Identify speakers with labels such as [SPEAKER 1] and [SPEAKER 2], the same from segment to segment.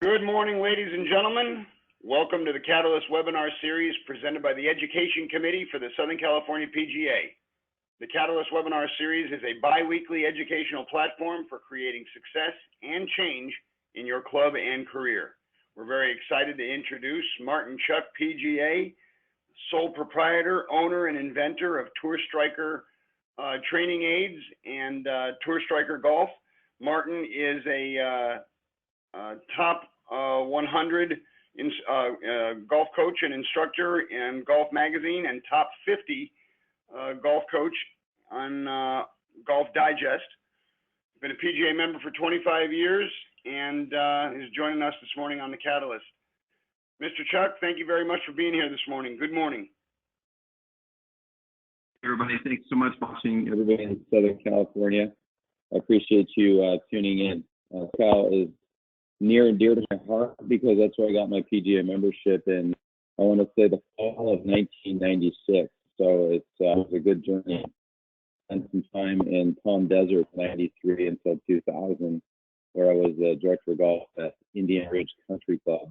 [SPEAKER 1] Good morning, ladies and gentlemen. Welcome to the Catalyst webinar series presented by the Education Committee for the Southern California PGA. The Catalyst webinar series is a bi-weekly educational platform for creating success and change in your club and career. We're very excited to introduce Martin Chuck, PGA, sole proprietor, owner, and inventor of Tour Striker training aids and Tour Striker Golf. Martin is a top 100 golf coach and instructor in Golf Magazine and top 50 golf coach on Golf Digest. Been a PGA member for 25 years and is joining us this morning on the Catalyst. Mr. Chuck, thank you very much for being here this morning. Good morning.
[SPEAKER 2] Everybody, thanks so much for watching, everybody in Southern California. I appreciate you tuning in. Cal is near and dear to my heart because that's where I got my PGA membership in, I want to say, the fall of 1996. So it was a good journey. Spent some time in Palm Desert, 93 until 2000, where I was the director of golf at Indian Ridge Country Club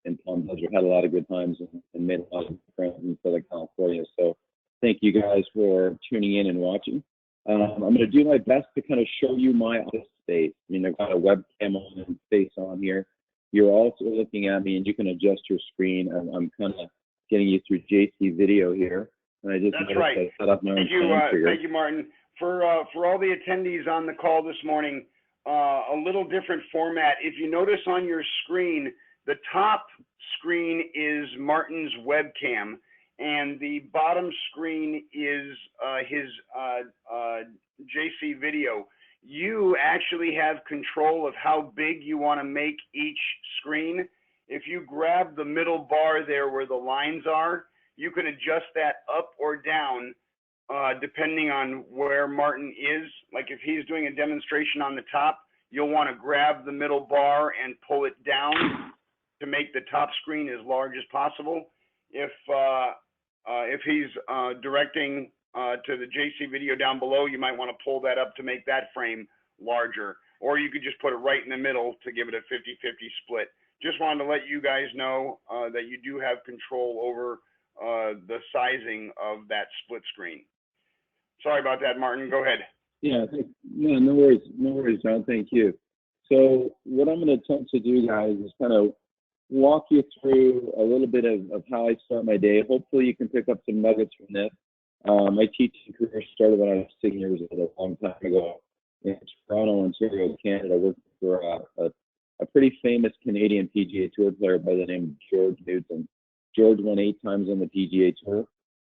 [SPEAKER 2] in Palm Desert. Had a lot of good times and made a lot of friends in Southern California. So thank you guys for tuning in and watching. I'm going to do my best to kind of show you my office space. I mean, I've got a webcam on and face on here. You're also looking at me, and you can adjust your screen. I'm kind of getting you through JC video here. And I just
[SPEAKER 1] That's right.
[SPEAKER 2] I set up my
[SPEAKER 1] thank you, Martin. For all the attendees on the call this morning, a little different format. If you notice on your screen, the top screen is Martin's webcam, and the bottom screen is his JC video. You actually have control of how big you want to make each screen. If you grab the middle bar there where the lines are, you can adjust that up or down depending on where Martin is. Like if he's doing a demonstration on the top, you'll want to grab the middle bar and pull it down to make the top screen as large as possible. If he's directing to the JC video down below, you might want to pull that up to make that frame larger, or you could just put it right in the middle to give it a 50-50 split. Just wanted to let you guys know that you do have control over the sizing of that split screen. Sorry about that, Martin. Go ahead.
[SPEAKER 2] Yeah, no worries, John. Thank you. So what I'm going to attempt to do, guys, is kind of walk you through a little bit of how I start my day. Hopefully you can pick up some nuggets from this. My teaching career started when I was 6 years old, a long time ago in Toronto, Ontario, Canada. I worked for a pretty famous Canadian PGA Tour player by the name of George Newton. George won 8 times on the PGA Tour,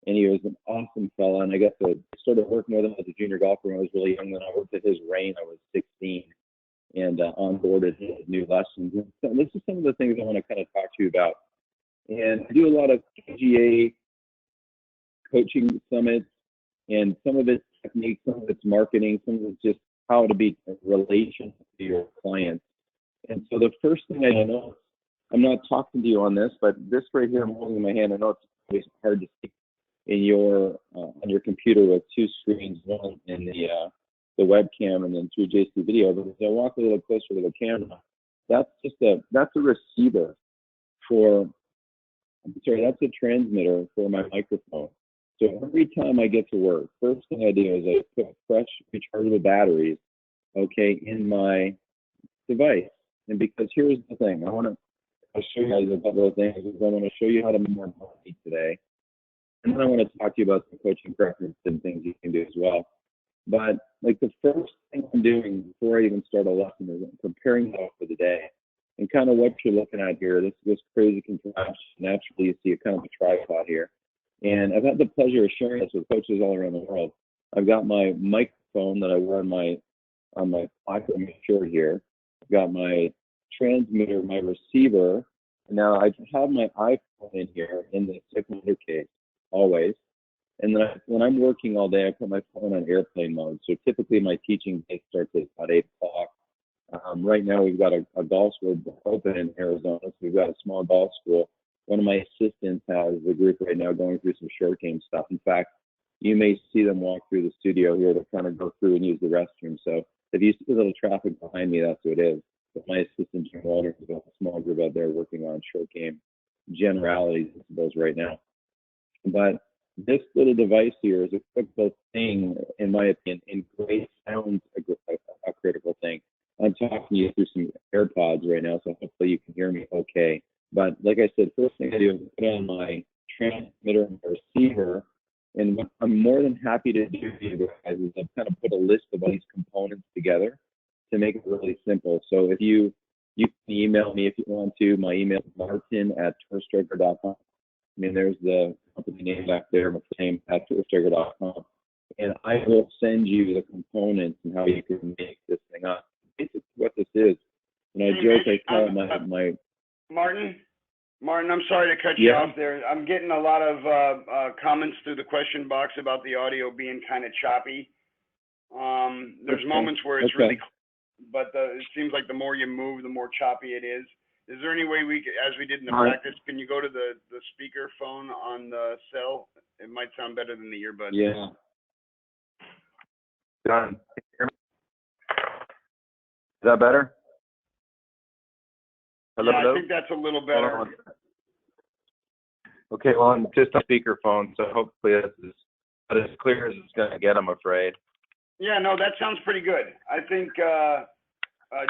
[SPEAKER 2] and he was an awesome fella. And I got to started working with him as a junior golfer when I was really young. When I worked at his reign, I was 16. And onboarded his new lessons. And so this is some of the things I want to kind of talk to you about. And I do a lot of PGA coaching summits, and some of it's technique, some of it's marketing, some of it's just how to be in relation to your clients. And so the first thing I know, I'm not talking to you on this, but this right here, I'm holding in my hand. I know it's always hard to see in your on your computer with 2 screens, one in the webcam and then through JC video. But as I walk a little closer to the camera, that's a receiver for, that's a transmitter for my microphone. So every time I get to work, first thing I do is I put fresh rechargeable batteries, okay, in my device. And because here's the thing, I'll show you guys a couple of things. I want to show you how to make more money today. And then I want to talk to you about some coaching preferences and things you can do as well. But like the first thing I'm doing before I even start a lesson is I'm preparing myself for the day. And kind of what you're looking at here, this crazy contraption, naturally you see a kind of a tripod here. And I've had the pleasure of sharing this with coaches all around the world. I've got my microphone that I wear on my pocket shirt here. I've got my transmitter, my receiver. And now I have my iPhone in here in the 600 case, always. And then when I'm working all day, I put my phone on airplane mode. So typically my teaching day starts at about 8 o'clock. Right now we've got a golf school open in Arizona. So we've got a small golf school. One of my assistants has a group right now going through some short game stuff. In fact, you may see them walk through the studio here to kind of go through and use the restroom. So if you see a little traffic behind me, that's what it is. But my assistant general owner has got a small group out there working on short game generalities, I suppose, right now. But this little device here is a critical thing, in my opinion, and great sounds a critical thing. I'm talking to you through some AirPods right now, so hopefully you can hear me okay. But like I said, first thing I do is put on my transmitter and receiver, and what I'm more than happy to do for you guys is I've kind of put a list of all these components together to make it really simple. So if you can email me if you want to. My email is martin@tourstriker.com. I mean, there's the company name back there, my name at tourstriker.com. And I will send you the components and how you can make this thing up. Basically what this is. And I joke, I call it my
[SPEAKER 1] Martin, I'm sorry to cut you off there. I'm getting a lot of comments through the question box about the audio being kind of choppy. There's moments where it's really, but it seems like the more you move, the more choppy it is. Is there any way as we did in the practice, can you go to the speaker phone on the cell? It might sound better than the earbuds.
[SPEAKER 2] Yeah. Done. Is that better?
[SPEAKER 1] Hello, yeah, I think that's a little better.
[SPEAKER 2] Okay, well, I'm just on speakerphone, so hopefully that's as clear as it's going to get, I'm afraid.
[SPEAKER 1] Yeah, no, that sounds pretty good. I think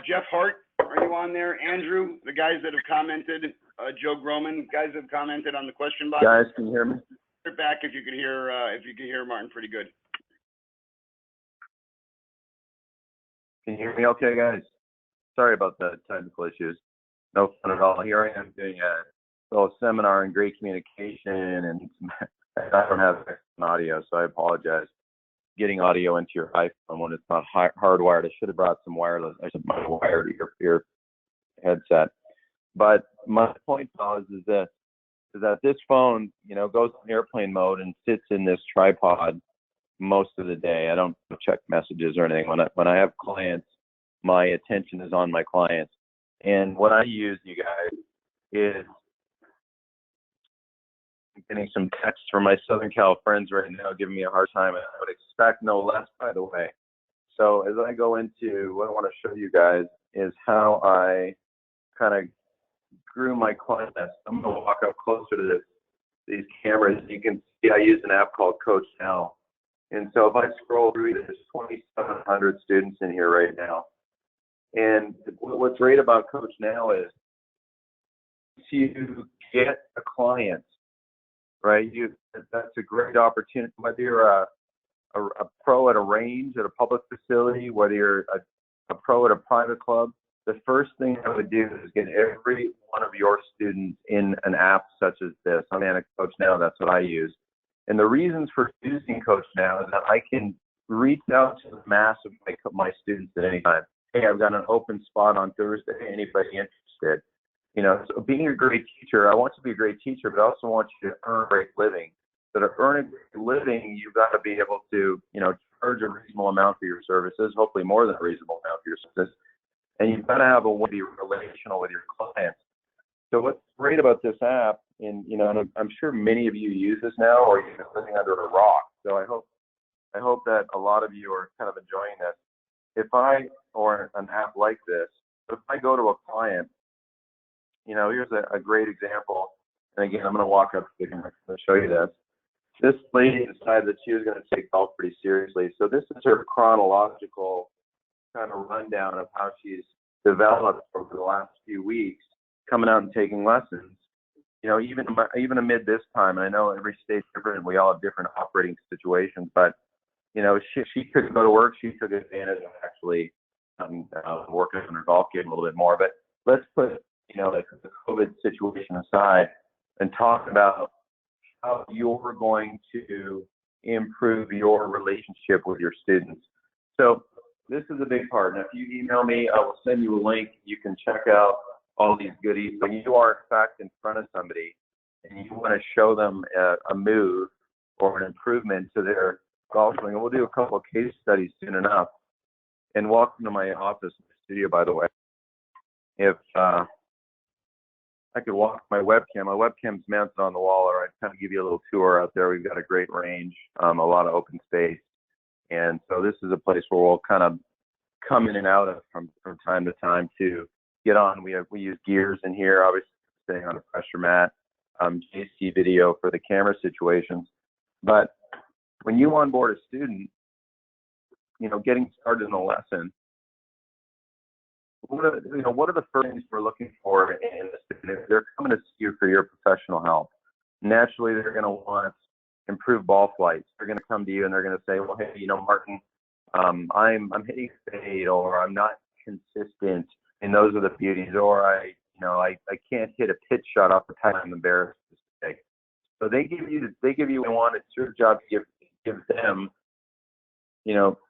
[SPEAKER 1] Jeff Hart, are you on there? Andrew, the guys that have commented, Joe Groman, guys that have commented on the question box.
[SPEAKER 2] Guys, can you hear me?
[SPEAKER 1] Back if you could hear Martin pretty good.
[SPEAKER 2] Can you hear me okay, guys? Sorry about the technical issues. No fun at all. Here I am doing a little seminar in great communication, and I don't have audio, so I apologize. Getting audio into your iPhone when it's not hardwired. I should have brought some wireless. I should have my wired ear headset. But my point, fellas, is that this phone, goes on airplane mode and sits in this tripod most of the day. I don't check messages or anything. When I have clients, my attention is on my clients. And what I use, you guys, is getting some texts from my Southern Cal friends right now giving me a hard time, and I would expect no less, by the way. So as I go into what I want to show you guys is how I kind of grew my client list. I'm going to walk up closer to these cameras. You can see I use an app called Coach Now. And so if I scroll through, there's 2,700 students in here right now. And what's great about Coach Now is you get a client, right? That's a great opportunity. Whether you're a pro at a range, at a public facility, whether you're a pro at a private club, the first thing I would do is get every one of your students in an app such as this. I'm in Coach Now, that's what I use. And the reasons for using Coach Now is that I can reach out to the mass of my students at any time. Hey, I've got an open spot on Thursday. Anybody interested? So being a great teacher, I want you to be a great teacher, but I also want you to earn a great living. So to earn a great living, you've got to be able to, charge a reasonable amount for your services, hopefully more than a reasonable amount for your services. And you've got to have a way to be relational with your clients. So what's great about this app, and I'm sure many of you use this now, or you're living under a rock. So I hope that a lot of you are kind of enjoying this. Or an app like this, if I go to a client, here's a great example. And again, I'm going to walk up to the camera to show you this. This lady decided that she was going to take golf pretty seriously. So this is her chronological kind of rundown of how she's developed over the last few weeks, coming out and taking lessons. Even amid this time, and I know every state's different, and we all have different operating situations, but she couldn't go to work. She took advantage of actually working on her golf game a little bit more. But let's put the COVID situation aside and talk about how you're going to improve your relationship with your students. So this is a big part. Now, if you email me, I will send you a link. You can check out all these goodies. When you are, in fact, in front of somebody and you want to show them a move or an improvement to their golf swing, and we'll do a couple of case studies soon enough. And welcome to my office studio, by the way. If I could walk my webcam's mounted on the wall, or I'd kind of give you a little tour out there. We've got a great range, a lot of open space. And so this is a place where we'll kind of come in and out of from time to time to get on. We use gears in here, obviously staying on a pressure mat, JC video for the camera situations. But when you onboard a student, getting started in a lesson, what are the first things we're looking for in a student? If they're coming to see you for your professional help, naturally they're going to want improved ball flights. They're going to come to you and they're going to say, well, hey, Martin, I'm hitting fade, or I'm not consistent, and those are the beauties, or I can't hit a pitch shot off the time, I'm embarrassed to say. So they give you what they want. It's your job to give them,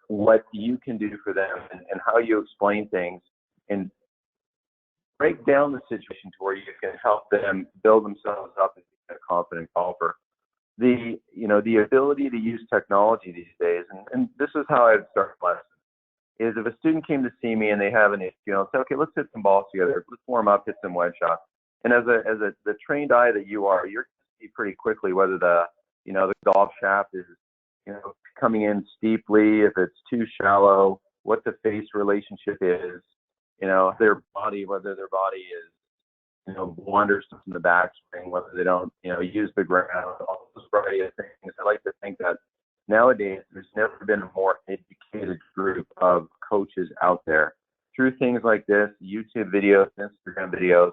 [SPEAKER 2] what you can do for them and how you explain things and break down the situation to where you can help them build themselves up as a confident golfer. The ability to use technology these days, and this is how I'd start lessons, is if a student came to see me and they have an issue, I'll say, okay, let's hit some balls together. Let's warm up, hit some wedge shots. And as the trained eye that you are, you're going to see pretty quickly whether the golf shaft is, coming in steeply, if it's too shallow, what the face relationship is, whether their body is, wanders in the backswing, whether they don't, use the ground, all those variety of things. I like to think that nowadays there's never been a more educated group of coaches out there. Through things like this, YouTube videos, Instagram videos,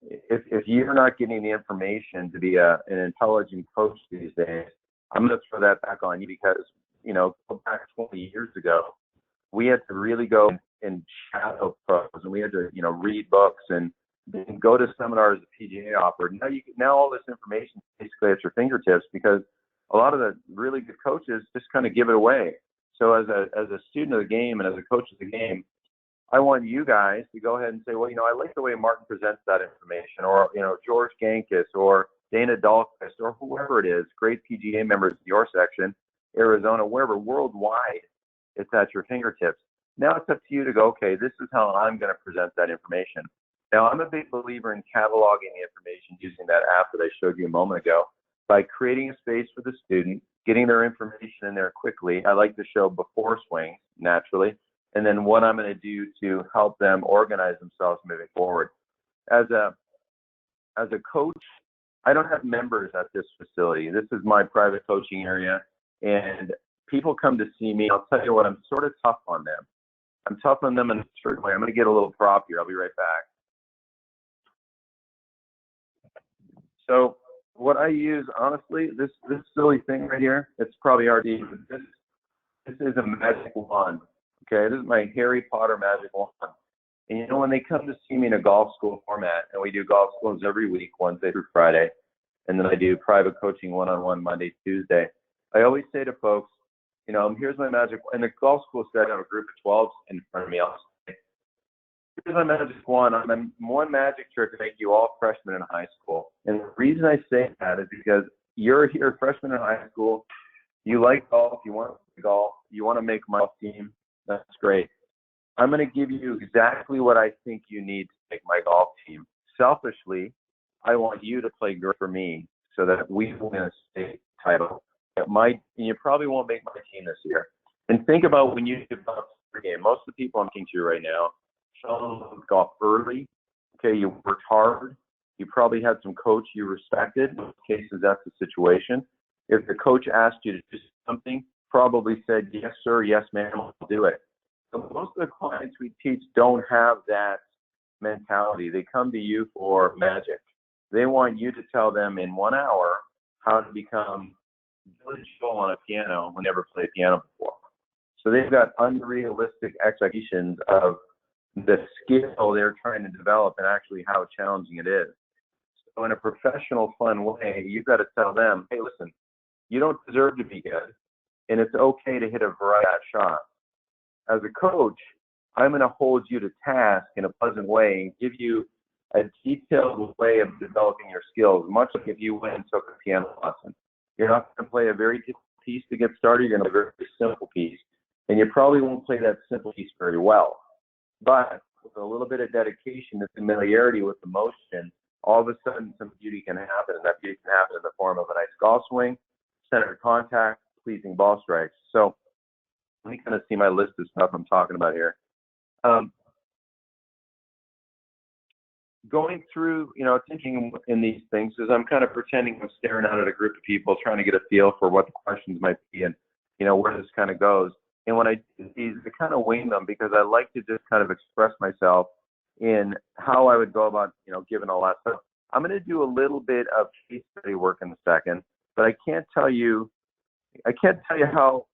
[SPEAKER 2] if you're not getting the information to be an intelligent coach these days, I'm going to throw that back on you because, go back 20 years ago, we had to really go and shadow pros, and we had to, read books and go to seminars the PGA offered. Now all this information is basically at your fingertips because a lot of the really good coaches just kind of give it away. So as a student of the game and as a coach of the game, I want you guys to go ahead and say, well, I like the way Martin presents that information, or, George Gankis or Dana Dahlquist or whoever it is, great PGA members in your section, Arizona, wherever, worldwide, it's at your fingertips. Now it's up to you to go, okay, this is how I'm going to present that information. Now, I'm a big believer in cataloging the information using that app that I showed you a moment ago by creating a space for the student, getting their information in there quickly. I like to show before swing, naturally, and then what I'm going to do to help them organize themselves moving forward. As a coach, I don't have members at this facility. This is my private coaching area, and people come to see me. I'll tell you what, I'm sort of tough on them. I'm tough on them in a certain way. I'm going to get a little prop here. I'll be right back. So what I use, honestly, this silly thing right here, it's probably RD, but this is a magic wand. Okay, this is my Harry Potter magic wand. And when they come to see me in a golf school format, and we do golf schools every week, Wednesday through Friday, and then I do private coaching one-on-one Monday, Tuesday, I always say to folks, here's my magic, and the golf school said I have a group of 12 in front of me. I'll say, here's my magic wand. I'm one magic trick to make you all freshmen in high school. And the reason I say that is because you're here, freshman in high school, you like golf, you want to play golf, you want to make my team, that's great. I'm going to give you exactly what I think you need to make my golf team. Selfishly, I want you to play good for me so that we win a state title. You probably won't make my team this year. And think about when you develop the game. Most of the people I'm talking to right now fell in love with golf early. Okay, you worked hard. You probably had some coach you respected. In most cases, that's the situation. If the coach asked you to do something, probably said, yes, sir, yes, ma'am, I'll do it. So most of the clients we teach don't have that mentality. They come to you for magic. They want you to tell them in 1 hour how to become Billy Joel on a piano when they never played piano before. So they've got unrealistic expectations of the skill they're trying to develop and actually how challenging it is. So in a professional, fun way, you've got to tell them, hey, listen, you don't deserve to be good, and it's okay to hit a variety of shots. As a coach, I'm going to hold you to task in a pleasant way and give you a detailed way of developing your skills, much like if you went and took a piano lesson. You're not going to play a very difficult piece to get started. You're going to play a very simple piece. And you probably won't play that simple piece very well. But with a little bit of dedication and familiarity with the motion, all of a sudden some beauty can happen. And that beauty can happen in the form of a nice golf swing, center contact, pleasing ball strikes. So let me kind of see my list of stuff I'm talking about here. Going through, thinking in these things is I'm kind of pretending I'm staring out at a group of people, trying to get a feel for what the questions might be and, where this kind of goes. And when I do these, I kind of wing them because I like to just kind of express myself in how I would go about, giving all that stuff. I'm going to do a little bit of case study work in a second, but I can't tell you how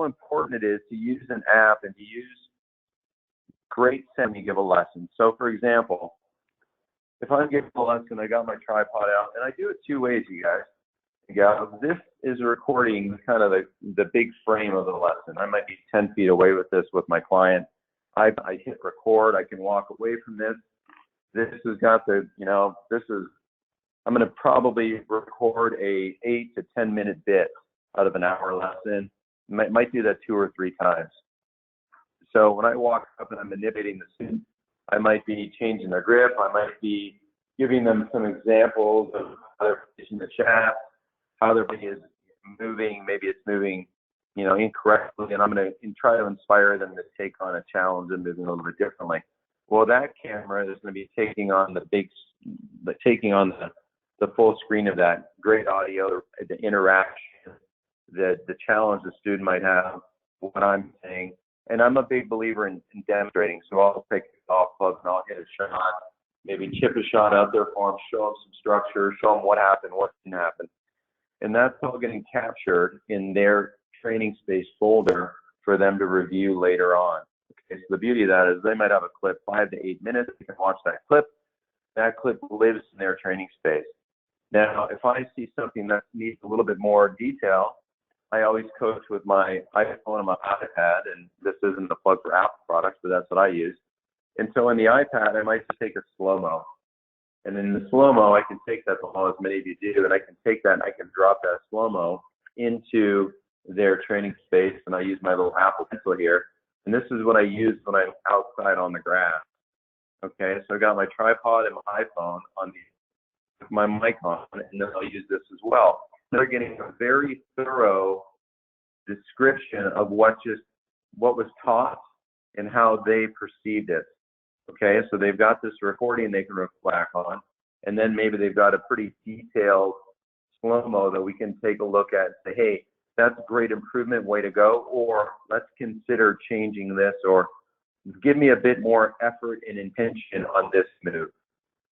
[SPEAKER 2] important it is to use an app and to use great when you give a lesson. So for example, if I'm giving a lesson, I got my tripod out, and I do it two ways, you guys. This is recording kind of the big frame of the lesson. I might be 10 feet away with this with my client. I hit record. I can walk away from this. This has got I'm going to probably record a 8 to 10 minute bit out of an hour lesson. Might do that 2 or 3 times. So when I walk up and I'm manipulating the student, I might be changing their grip. I might be giving them some examples of how they're positioning the shaft, how their body is moving. Maybe it's moving, incorrectly, and I'm going to try to inspire them to take on a challenge and moving a little bit differently. Well, that camera is going to be taking on the full screen of that, great audio, the interaction, the challenge the student might have, what I'm saying. And I'm a big believer in demonstrating. So I'll take a golf club and I'll hit a shot, maybe chip a shot out there for them, show them some structure, show them what happened, what didn't happen. And that's all getting captured in their training space folder for them to review later on. Okay, so the beauty of that is they might have a clip 5 to 8 minutes. You can watch that clip. That clip lives in their training space. Now, if I see something that needs a little bit more detail, I always coach with my iPhone and my iPad, and this isn't a plug for Apple products, but that's what I use. And so in the iPad, I might just take a slow-mo. And in the slow-mo, I can take that, as many of you do, and I can take that and I can drop that slow-mo into their training space, and I use my little Apple Pencil here. And this is what I use when I'm outside on the grass. Okay, so I got my tripod and my iPhone on my mic on, and then I'll use this as well. They're getting a very thorough description of what was taught and how they perceived it. Okay, so they've got this recording they can reflect on, and then maybe they've got a pretty detailed slow-mo that we can take a look at and say, hey, that's a great improvement, way to go, or let's consider changing this, or give me a bit more effort and intention on this move.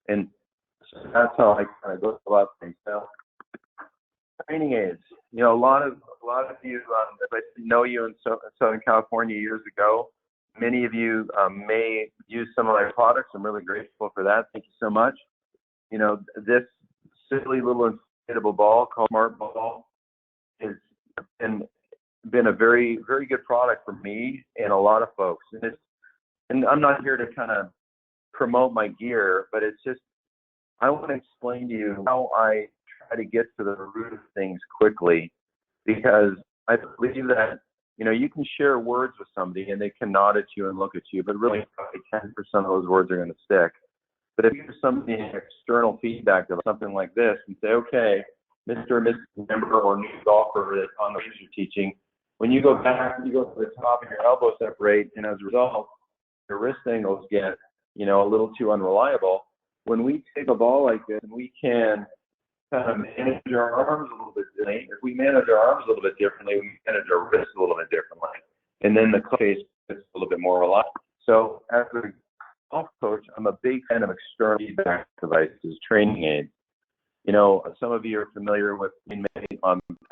[SPEAKER 2] And so that's how I kind of go about things. Now, training aids. A lot of you, if I know you in Southern California years ago, many of you may use some of my products. I'm really grateful for that. Thank you so much. This silly little inflatable ball called Smart Ball has been a very, very good product for me and a lot of folks. And I'm not here to kind of promote my gear, but it's just, I want to explain to you how I try to get to the root of things quickly, because I believe that, you can share words with somebody and they can nod at you and look at you, but really probably 10% of those words are going to stick. But if you give somebody external feedback of something like this and say, okay, Mr. or Mrs. Member or new golfer that's on the range you're teaching, when you go back, you go to the top and your elbows separate, and as a result, your wrist angles get, a little too unreliable. When we take a ball like this and we can kind of manage our arms a little bit differently, if we manage our arms a little bit differently, we manage our wrists a little bit differently. And then the face is a little bit more reliable. So as a golf coach, I'm a big fan of external feedback devices, training aids. Some of you are familiar with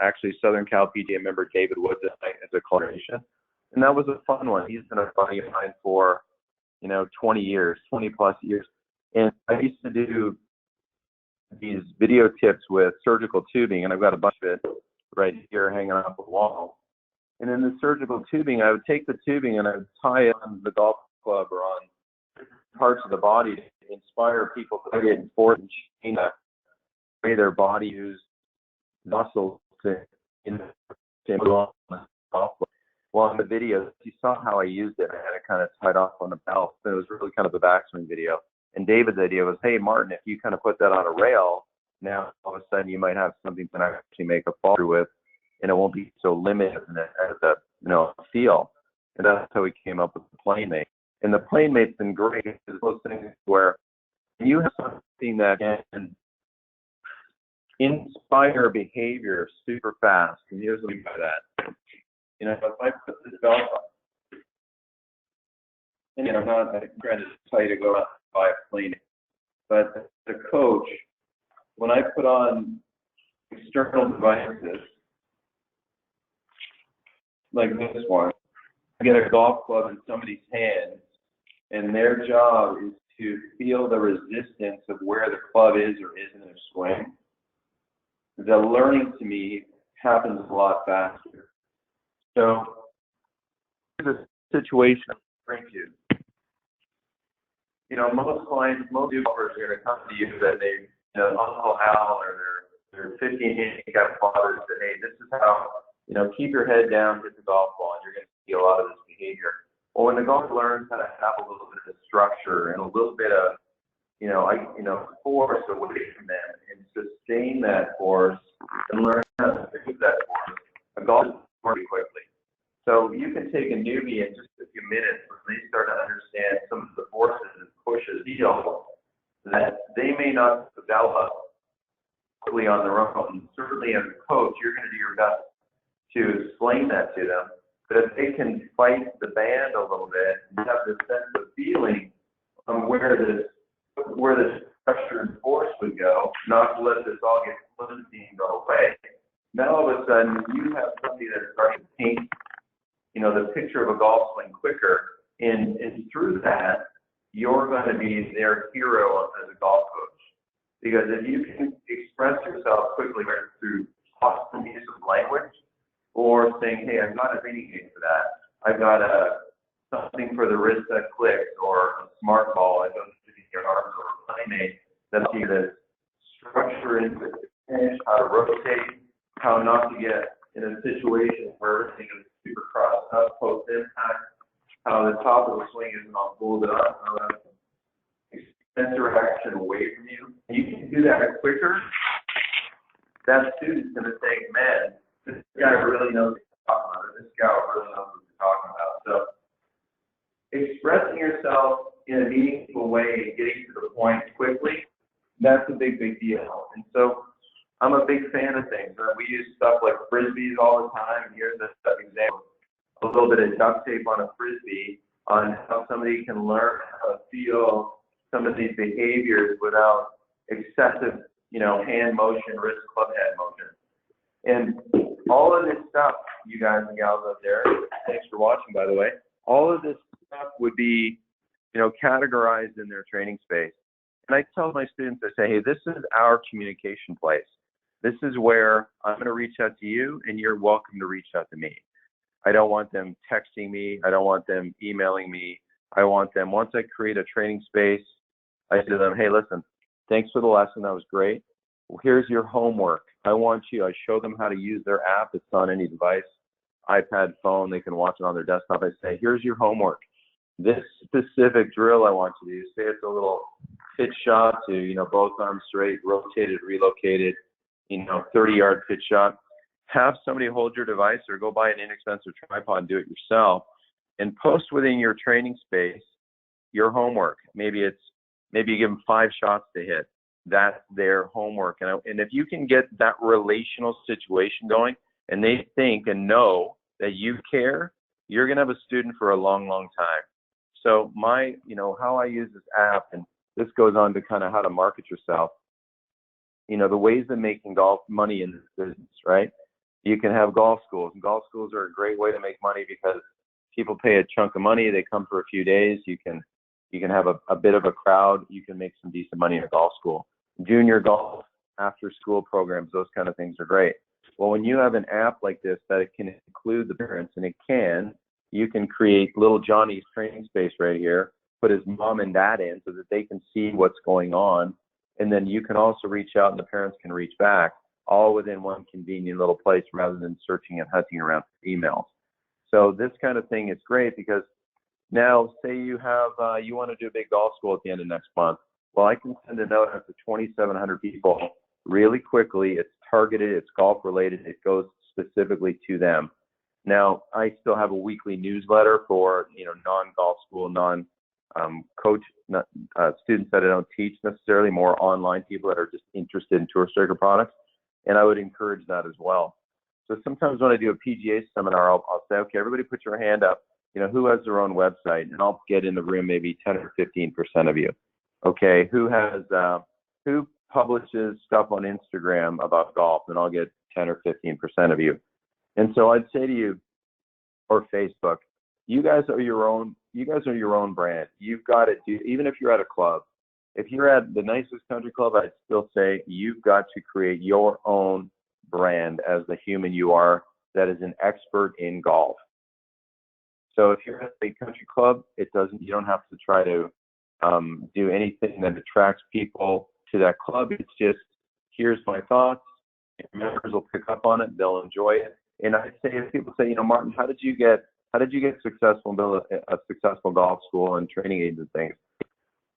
[SPEAKER 2] actually Southern Cal PGA member David Woods as a collaboration. And that was a fun one. He's been a buddy of mine for, 20 plus years. And I used to do these video tips with surgical tubing, and I've got a bunch of it right here hanging off the wall. And in the surgical tubing, I would take the tubing and I would tie it on the golf club or on parts of the body to inspire people to get forth and change the way their body uses muscles to golf club. Well, in the video, you saw how I used it. I had it kind of tied off on the belt. It was really kind of a backswing video. And David's idea was, hey, Martin, if you kind of put that on a rail, now all of a sudden you might have something to actually make a fall through with. and it won't be so limited as a feel. And that's how we came up with the PlaneMate. And the PlaneMate's been great. It's those things where you have something that can inspire behavior super fast. And here's what I mean by that. If I put this belt on, and I'm not trying to tell you to go out and buy a PlaneMate, but the coach, when I put on external devices like this one, I get a golf club in somebody's hands, and their job is to feel the resistance of where the club is or isn't in a swing. The learning to me happens a lot faster. So here's a situation I bring you. Most clients, most golfers are going to come to you that they, Uncle Al or their 15 handicap father said, hey, this is how, keep your head down, hit the golf ball, and you're going to see a lot of this behavior. Well, when the golfer learns how to have a little bit of structure and a little bit of, force away from them and sustain that force and learn how to use that force, a golfer pretty quickly. So you can take a newbie in just a few minutes when they start to understand some of the forces and pushes that they may not develop quickly on their own. Certainly as a coach, you're going to do your best to explain that to them. But if they can fight the band a little bit and have this sense of feeling on where the pressure and force would go, not to let this all get flimsy and go away, now all of a sudden you have somebody that's starting to paint the picture of a golf swing quicker, and through that, you're going to be their hero as a golf coach. Because if you can express yourself quickly, whether through awesome use of language or saying, hey, I've got a training game for that, I've got something for the wrist that clicks, or a smart ball, I don't know if your arms or a PlaneMate that'll give you the structure into the finish, how to rotate, how not to get in a situation where everything is super crossed up, post impact, how the top of the swing isn't all folded up, how that sensor action away from you. And you can do that quicker. That student's going to think, man, this guy really knows what he's talking about, or this gal really knows what he's talking about. So expressing yourself in a meaningful way, getting to the point quickly, that's a big, big deal. And so I'm a big fan of things. We use stuff like frisbees all the time. Here's an example. A little bit of duct tape on a frisbee on how somebody can learn how to feel some of these behaviors without excessive, hand motion, wrist club head motion. And all of this stuff, you guys and gals out there, thanks for watching, by the way, all of this stuff would be, categorized in their training space. And I tell my students, I say, hey, this is our communication place. This is where I'm going to reach out to you, and you're welcome to reach out to me. I don't want them texting me. I don't want them emailing me. I want them, once I create a training space, I say to them, hey, listen, thanks for the lesson. That was great. Well, here's your homework. I show them how to use their app. It's on any device, iPad, phone. They can watch it on their desktop. I say, here's your homework. This specific drill I want you to do. Say it's a little pitch shot to, both arms straight, rotated, relocated, 30-yard pitch shot. Have somebody hold your device or go buy an inexpensive tripod and do it yourself, and post within your training space your homework. Maybe you give them 5 shots to hit. That's their homework. And if you can get that relational situation going, and they think and know that you care, you're going to have a student for a long, long time. So how I use this app, and this goes on to kind of how to market yourself, the ways of making golf money in this business, right? You can have golf schools, and golf schools are a great way to make money because people pay a chunk of money. They come for a few days. You can have a bit of a crowd. You can make some decent money in a golf school. Junior golf, after school programs, those kind of things are great. Well, when you have an app like this that it can include the parents, and you can create little Johnny's training space right here, put his mom and dad in so that they can see what's going on. And then you can also reach out and the parents can reach back, all within one convenient little place rather than searching and hunting around for emails. So this kind of thing is great because now say you have, you want to do a big golf school at the end of next month. Well, I can send a note out to 2,700 people really quickly. It's targeted, it's golf related, it goes specifically to them. Now, I still have a weekly newsletter for, non-golf school, coach students that I don't teach necessarily, more online people that are just interested in tour striker products, and I would encourage that as well. So sometimes when I do a PGA seminar, I'll say, okay, everybody put your hand up, who has their own website, and I'll get in the room maybe 10 or 15% of you. Okay, who publishes stuff on Instagram about golf, and I'll get 10 or 15% of you. And so I'd say to you, or Facebook, you guys are your own brand. You've got to do, even if you're at a club, if you're at the nicest country club, I'd still say you've got to create your own brand as the human you are that is an expert in golf. So if you're at a country club, you don't have to try to do anything that attracts people to that club. It's just, here's my thoughts. Members will pick up on it. They'll enjoy it. And I say, if people say, Martin, how did you get successful and build a successful golf school and training aids and things?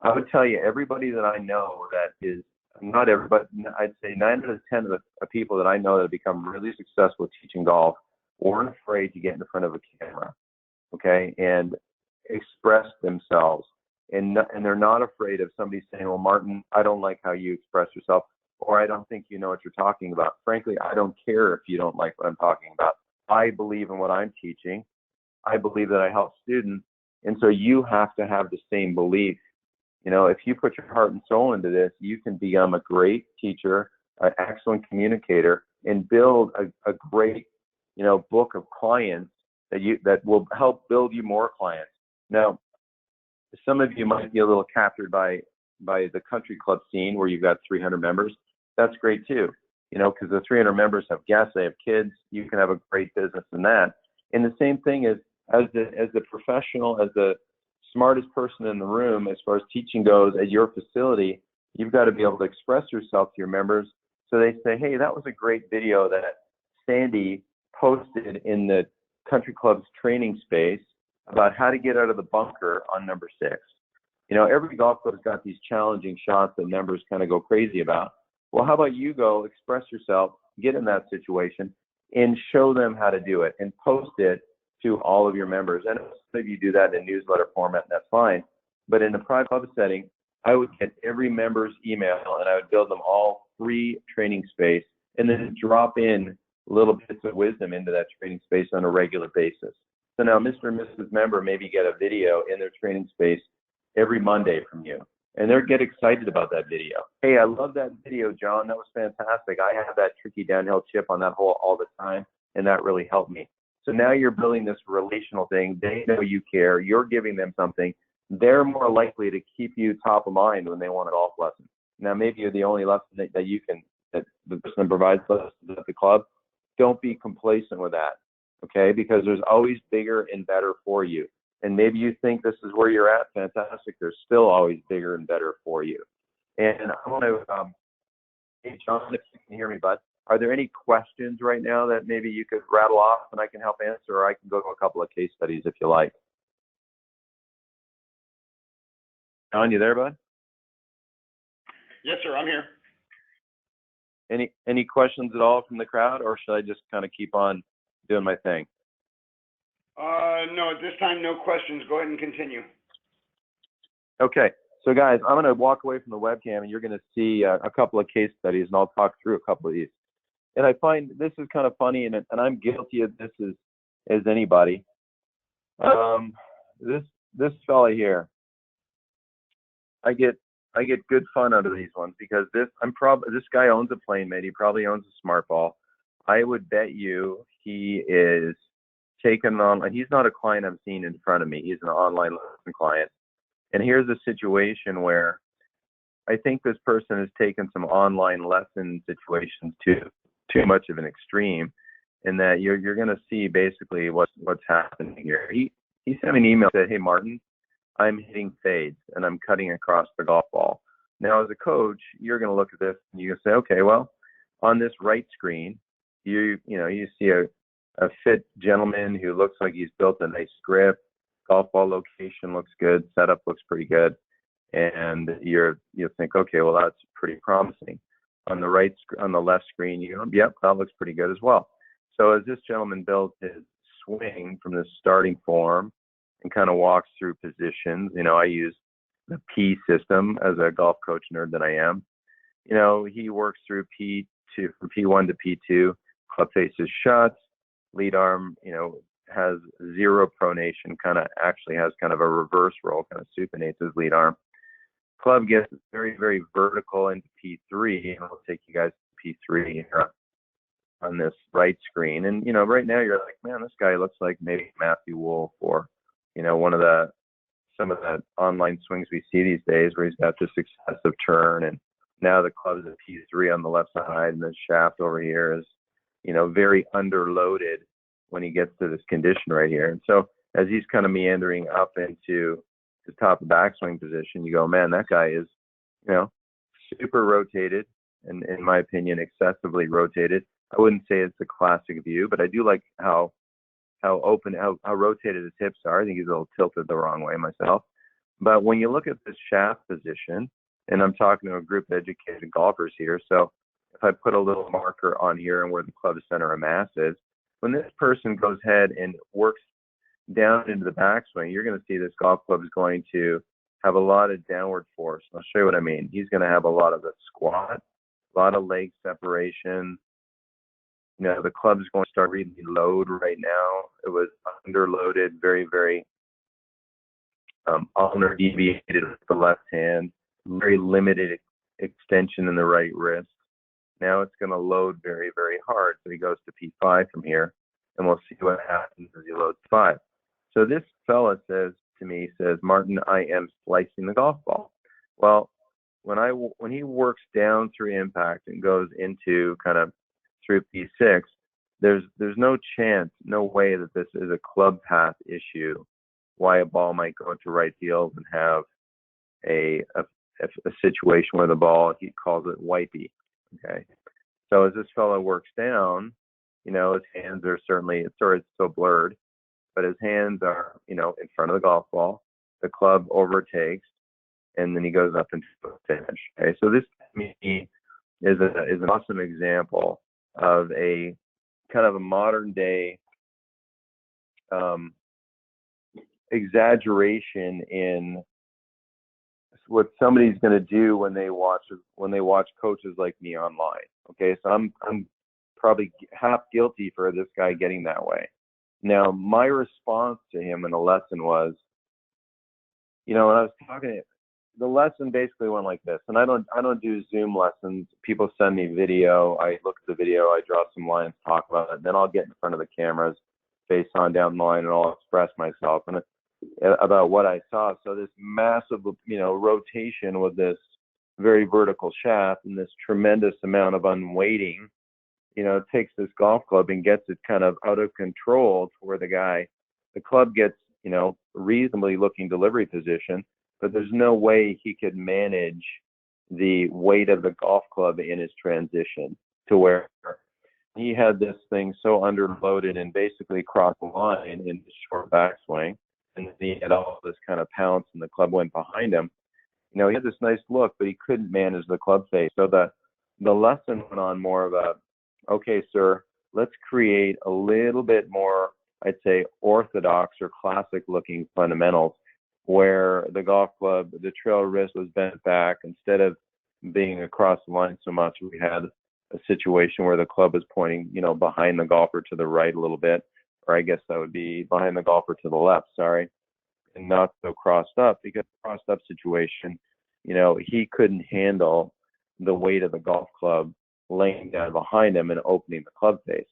[SPEAKER 2] I would tell you, everybody that I know that is, not everybody, I'd say 9 out of 10 of the people that I know that have become really successful teaching golf weren't afraid to get in front of a camera, okay, and express themselves. And they're not afraid of somebody saying, well, Martin, I don't like how you express yourself, or I don't think you know what you're talking about. Frankly, I don't care if you don't like what I'm talking about. I believe in what I'm teaching. I believe that I help students. And so you have to have the same belief. If you put your heart and soul into this, you can become a great teacher, an excellent communicator, and build a great, book of clients that will help build you more clients. Now, some of you might be a little captured by the country club scene where you've got 300 members. That's great too, because the 300 members have guests, they have kids. You can have a great business in that. And the same thing is, as the professional, as the smartest person in the room, as far as teaching goes, at your facility, you've got to be able to express yourself to your members. So they say, hey, that was a great video that Sandy posted in the country club's training space about how to get out of the bunker on number 6. Every golf club's got these challenging shots that members kind of go crazy about. Well, how about you go express yourself, get in that situation, and show them how to do it, and post it to all of your members. And if you do that in a newsletter format, that's fine. But in a private club setting, I would get every member's email, and I would build them all free training space, and then drop in little bits of wisdom into that training space on a regular basis. So now Mr. and Mrs. Member maybe get a video in their training space every Monday from you, and they'll get excited about that video. Hey, I love that video, John. That was fantastic. I have that tricky downhill chip on that hole all the time, and that really helped me. So now you're building this relational thing. They know you care. You're giving them something. They're more likely to keep you top of mind when they want a golf lesson. Now, maybe you're the only lesson that the person provides lessons at the club. Don't be complacent with that, okay? Because there's always bigger and better for you. And maybe you think this is where you're at. Fantastic. There's still always bigger and better for you. And I want to, hey, John, if you can hear me, bud, are there any questions right now that maybe you could rattle off and I can help answer, or I can go to a couple of case studies if you like? John, you there, bud?
[SPEAKER 1] Yes, sir. I'm here.
[SPEAKER 2] Any questions at all from the crowd, or should I just kind of keep on doing my thing?
[SPEAKER 1] No, at this time, no questions. Go ahead and continue.
[SPEAKER 2] Okay. So guys, I'm going to walk away from the webcam, and you're going to see a couple of case studies, and I'll talk through a couple of these. And I find this is kind of funny, and I'm guilty of this as anybody. This fella here, I get good fun out of these ones, because this guy owns a plane mate. He probably owns a smart ball. I would bet you he is taken on. He's not a client I've seen in front of me. He's an online lesson client. And here's a situation where I think this person has taken some online lesson situations to too much of an extreme, in that you're going to see basically what's happening here. He sent me an email that said, hey, Martin, I'm hitting fades and I'm cutting across the golf ball. Now, as a coach, you're going to look at this and you're going to say, okay, well, on this right screen, you see a fit gentleman who looks like he's built a nice grip. Golf ball location looks good. Setup looks pretty good. And you think, okay, well, that's pretty promising. On the left screen, yep, that looks pretty good as well.
[SPEAKER 3] So as this gentleman builds his swing from the starting form and kind of walks through positions, I use the P system as a golf coach nerd that I am. He works through P2 from P1 to P2, club faces shots, lead arm, has zero pronation, actually has kind of a reverse roll, kind of supinates his lead arm. Club gets very, very vertical into P3, and I'll take you guys to P3 here on this right screen. And, right now you're like, man, this guy looks like maybe Matthew Wolff or, some of the online swings we see these days where he's got this excessive turn, and now the club is at P3 on the left side, and the shaft over here is, very underloaded when he gets to this condition right here. And so as he's kind of meandering up into the top of backswing position, you go, man, that guy is, super rotated, and in my opinion, excessively rotated. I wouldn't say it's a classic view, but I do like how rotated his hips are. I think he's a little tilted the wrong way myself. But when you look at this shaft position, and I'm talking to a group of educated golfers here, so if I put a little marker on here and where the club center of mass is, when this person goes ahead and works down into the backswing, you're going to see this golf club is going to have a lot of downward force. I'll show you what I mean. He's going to have a lot of the squat, a lot of leg separation. The club's going to start reading load right now. It was underloaded, very, very ulnar deviated with the left hand, very limited extension in the right wrist. Now it's going to load very, very hard. So he goes to P5 from here, and we'll see what happens as he loads 5. So this fella says to me, Martin, I am slicing the golf ball. Well, when he works down through impact and goes into kind of through P6, there's no chance, no way that this is a club path issue, why a ball might go into right field and have a situation where the ball, he calls it wipey. Okay. So as this fellow works down, his hands are certainly, it's so blurred, but his hands are, in front of the golf ball. The club overtakes, and then he goes up into the finish. Okay. So this to me is an awesome example of a kind of a modern day exaggeration in what somebody's going to do when they watch coaches like me online. Okay, so I'm probably half guilty for this guy getting that way. Now, my response to him in the lesson was, when I was talking, the lesson basically went like this. And I don't do Zoom lessons. People send me video. I look at the video. I draw some lines, talk about it. Then I'll get in front of the cameras, face on down the line, and I'll express myself about what I saw. So this massive, rotation with this very vertical shaft and this tremendous amount of unweighting, takes this golf club and gets it kind of out of control to where the club gets, reasonably looking delivery position, but there's no way he could manage the weight of the golf club in his transition to where he had this thing so underloaded and basically crossed the line in his short backswing. And then he had all this kind of pounce and the club went behind him. He had this nice look, but he couldn't manage the club face. So the lesson went on more of a, okay, sir, let's create a little bit more, I'd say, orthodox or classic looking fundamentals where the golf club, the trail wrist was bent back. Instead of being across the line so much, we had a situation where the club was pointing, behind the golfer to the right a little bit, or I guess that would be behind the golfer to the left, sorry, and not so crossed up, because crossed up situation, he couldn't handle the weight of the golf club laying down behind him and opening the club face.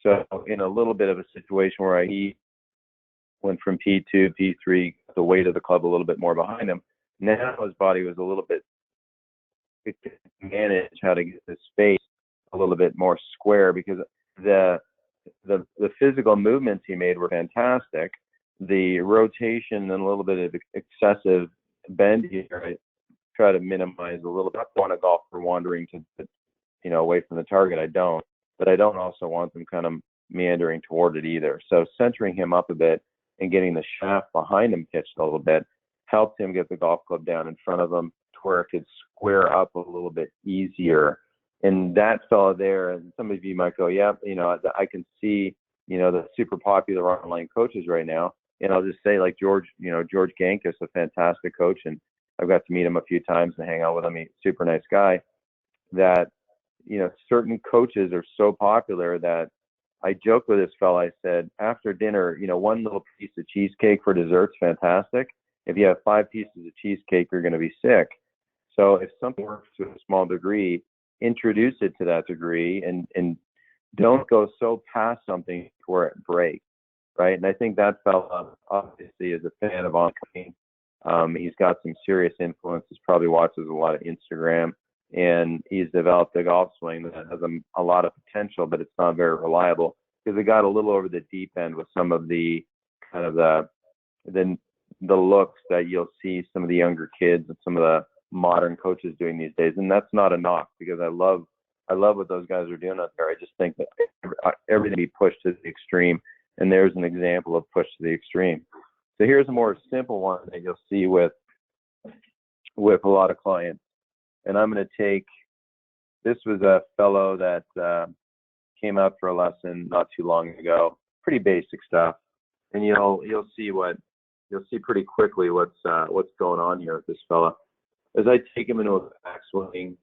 [SPEAKER 3] So in a little bit of a situation where he went from P2, P3, the weight of the club a little bit more behind him, now his body was a little bit, it could manage how to get his face a little bit more square, because the physical movements he made were fantastic. The rotation and a little bit of excessive bend here, I try to minimize a little bit. I don't want a golfer wandering to, away from the target. I don't, but I don't also want them kind of meandering toward it either. So centering him up a bit and getting the shaft behind him pitched a little bit helped him get the golf club down in front of him to where it could square up a little bit easier And that fella there, and some of you might go, yeah, you know, I can see, you know, the super popular online coaches right now. And I'll just say, like George, you know, George Gankis, a fantastic coach, and I've got to meet him a few times and hang out with him. He's a super nice guy. That, you know, certain coaches are so popular that I joked with this fella. I said, after dinner, you know, one little piece of cheesecake for dessert's fantastic. If you have 5 pieces of cheesecake, you're going to be sick. So if something works to a small degree, introduce it to that degree, and don't go so past something where it breaks, right? And I think that fella obviously is a fan of oncoming. He's got some serious influences, probably watches a lot of Instagram, and he's developed a golf swing that has a lot of potential, but it's not very reliable because it got a little over the deep end with some of the kind of the looks that you'll see some of the younger kids and some of the modern coaches doing these days. And that's not a knock, because I love what those guys are doing out there. I just think that everything be pushed to the extreme, and there's an example of push to the extreme. So here's a more simple one that you'll see with a lot of clients. And I'm going to take, this was a fellow that came out for a lesson not too long ago, pretty basic stuff. And you'll see pretty quickly what's going on here with this fella. As I take him into a backswing,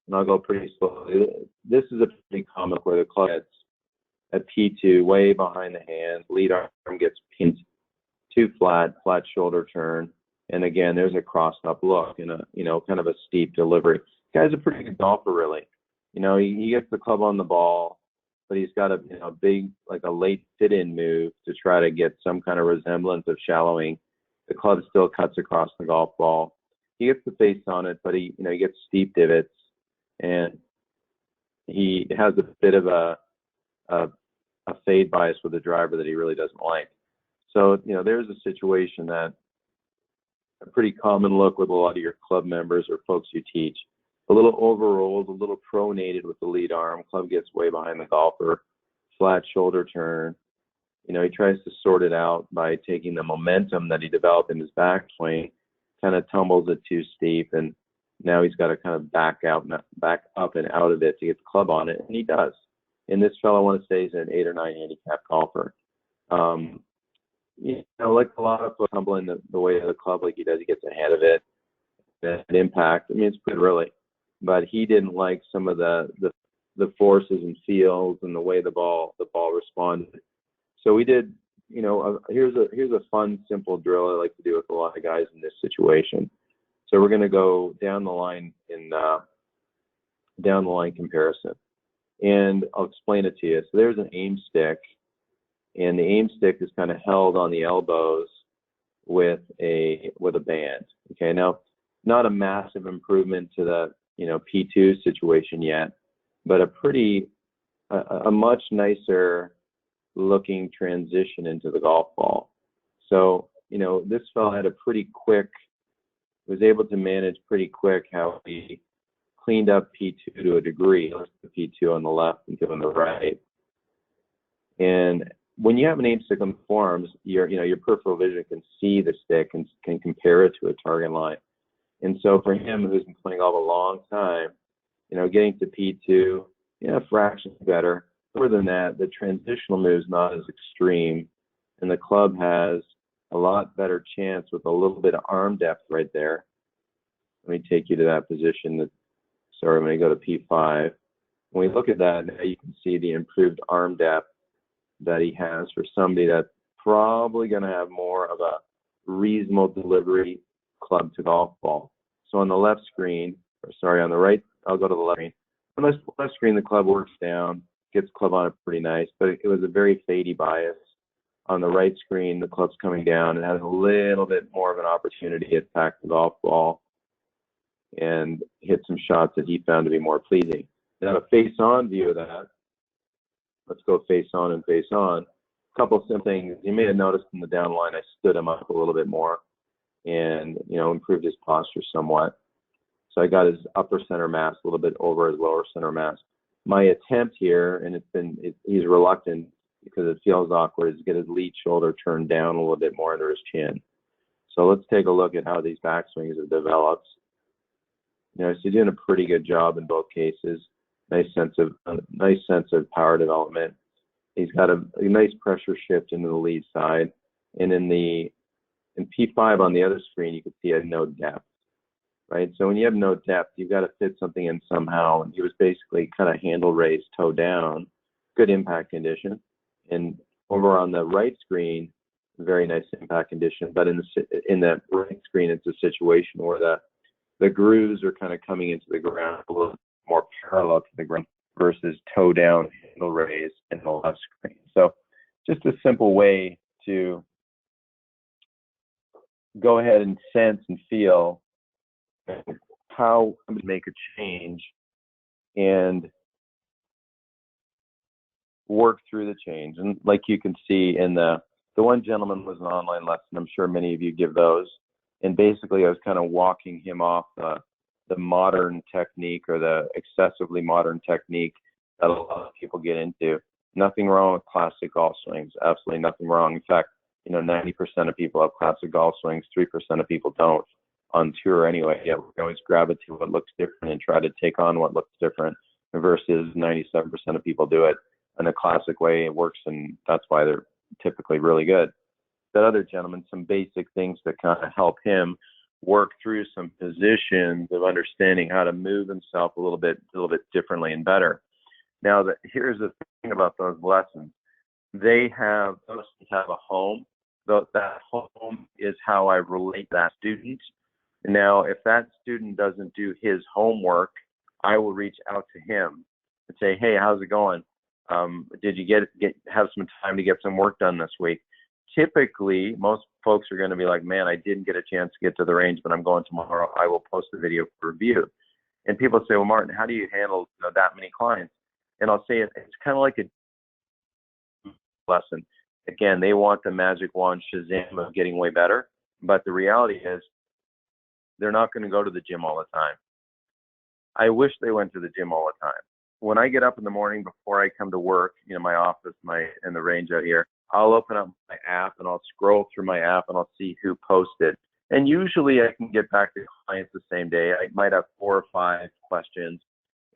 [SPEAKER 3] and I'll go pretty slowly. This is a pretty common where the club gets at P2, way behind the hand, lead arm gets pinned too flat shoulder turn, and again, there's a crossed up look and a, you know, kind of a steep delivery. The guy's a pretty good golfer, really. You know, he gets the club on the ball, but he's got a, you know, big, like a late fit-in move to try to get some kind of resemblance of shallowing. The club still cuts across the golf ball. He gets the face on it, but he gets steep divots, and he has a bit of a fade bias with the driver that he really doesn't like. So, you know, there's a situation that a pretty common look with a lot of your club members or folks you teach. A little overrolled, a little pronated with the lead arm. Club gets way behind the golfer, flat shoulder turn. You know, he tries to sort it out by taking the momentum that he developed in his backswing, kind of tumbles it too steep, and now he's got to kind of back up and out of it to get the club on it, and he does. And this fellow, I want to say, is an 8 or 9 handicap golfer. You know, like a lot of folks tumbling the way of the club like he does, he gets ahead of it. That impact, I mean, it's good, really. But he didn't like some of the forces and feels and the way the ball responded. So we did, you know, here's a fun, simple drill I like to do with a lot of guys in this situation. So we're going to go down the line comparison, and I'll explain it to you. So there's an aim stick, and the aim stick is kind of held on the elbows with a band. Okay, now not a massive improvement to the, you know, P2 situation yet, but a much nicer looking transition into the golf ball. So, you know, this fellow had was able to manage pretty quick how he cleaned up P2 to a degree. Let's put P2 on the left and two on the right. And when you have an aim stick on the forearms, your peripheral vision can see the stick and can compare it to a target line. And so for him, who's been playing golf a long time, you know, getting to P2, a fraction better. More than that, the transitional move is not as extreme, and the club has a lot better chance with a little bit of arm depth right there. Let me take you to that position. Sorry, when I go to P5. When we look at that, now you can see the improved arm depth that he has for somebody that's probably going to have more of a reasonable delivery club to golf ball. So on the left screen, on the right, I'll go to the left screen. On the left screen, the club works down, gets club on it pretty nice, but it was a very fadey bias. On the right screen, the club's coming down and has a little bit more of an opportunity to attack the golf ball and hit some shots that he found to be more pleasing. Now a face-on view of that. Let's go face-on and face-on. A couple simple things. You may have noticed in the down line, I stood him up a little bit more and, improved his posture somewhat. So I got his upper center mass a little bit over his lower center mass. My attempt here, and he's reluctant because it feels awkward, is to get his lead shoulder turned down a little bit more under his chin. So let's take a look at how these backswings have developed. So he's doing a pretty good job in both cases. nice sense of power development. He's got a nice pressure shift into the lead side, and in P5 on the other screen, you can see he had no depth, right? So when you have no depth, you've got to fit something in somehow. And he was basically kind of handle raised, toe down, good impact condition. And over on the right screen, very nice impact condition. But in the right screen, it's a situation where the grooves are kind of coming into the ground a little more parallel to the ground versus toe down, handle raise in the left screen. So just a simple way to go ahead and sense and feel how I'm going to make a change and work through the change. And like you can see in the one gentleman was an online lesson. I'm sure many of you give those. And basically I was kind of walking him off the modern technique or the excessively modern technique that a lot of people get into. Nothing wrong with classic golf swings. Absolutely nothing wrong. In fact, 90% of people have classic golf swings. 3% of people don't on tour anyway. Yeah, we always gravitate to what looks different and try to take on what looks different versus 97% of people do it in a classic way. It works, and that's why they're typically really good. That other gentleman, some basic things that kind of help him work through some positions of understanding how to move himself a little bit differently and better. Now, here's the thing about those lessons. Those have a home. That home is how I relate to that student. Now, if that student doesn't do his homework, I will reach out to him and say, hey, how's it going? Did you have some time to get some work done this week? Typically, most folks are going to be like, man, I didn't get a chance to get to the range, but I'm going tomorrow. I will post the video for review. And people say, well, Martin, how do you handle that many clients? And I'll say it's kind of like a lesson. Again, they want the magic wand Shazam of getting way better. But the reality is they're not going to go to the gym all the time. I wish they went to the gym all the time. When I get up in the morning before I come to work, my office, and the range out here, I'll open up my app and I'll scroll through my app and I'll see who posted. And usually I can get back to clients the same day. I might have 4 or 5 questions.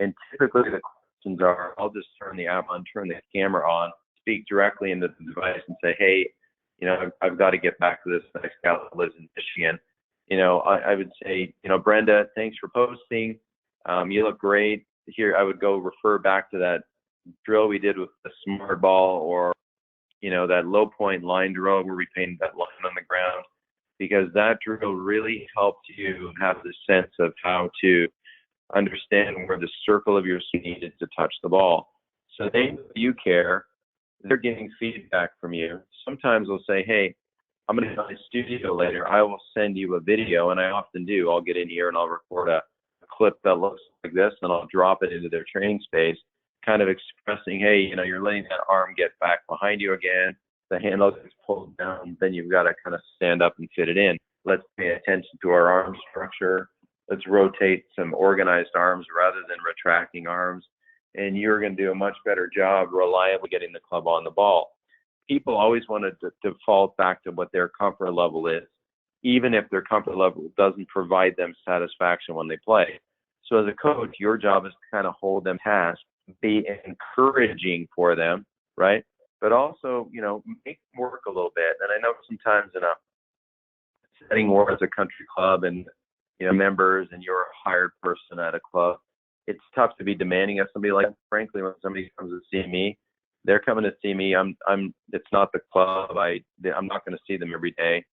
[SPEAKER 3] And typically the questions are, I'll just turn the app on, turn the camera on, speak directly into the device and say, hey, I've got to get back to this next gal that lives in Michigan. I would say, Brenda, thanks for posting. You look great. Here, I would go refer back to that drill we did with the smart ball, or, that low point line drill where we painted that line on the ground, because that drill really helped you have the sense of how to understand where the circle of your swing needed to touch the ball. So you care. They're getting feedback from you. Sometimes they'll say, hey, I'm going to go to the studio later. I will send you a video, and I often do. I'll get in here and I'll record a clip that looks like this, and I'll drop it into their training space, kind of expressing, hey, you're letting that arm get back behind you again. The handle gets pulled down. Then you've got to kind of stand up and fit it in. Let's pay attention to our arm structure. Let's rotate some organized arms rather than retracting arms. And you're going to do a much better job reliably getting the club on the ball. People always want to default back to what their comfort level is, even if their comfort level doesn't provide them satisfaction when they play. So as a coach, your job is to kind of hold them task, be encouraging for them, right? But also, make them work a little bit. And I know sometimes in a setting where it's a country club and, members, and you're a hired person at a club, it's tough to be demanding of somebody like that. Frankly, when somebody comes to see me, they're coming to see me. It's not the club. I'm not going to see them every day.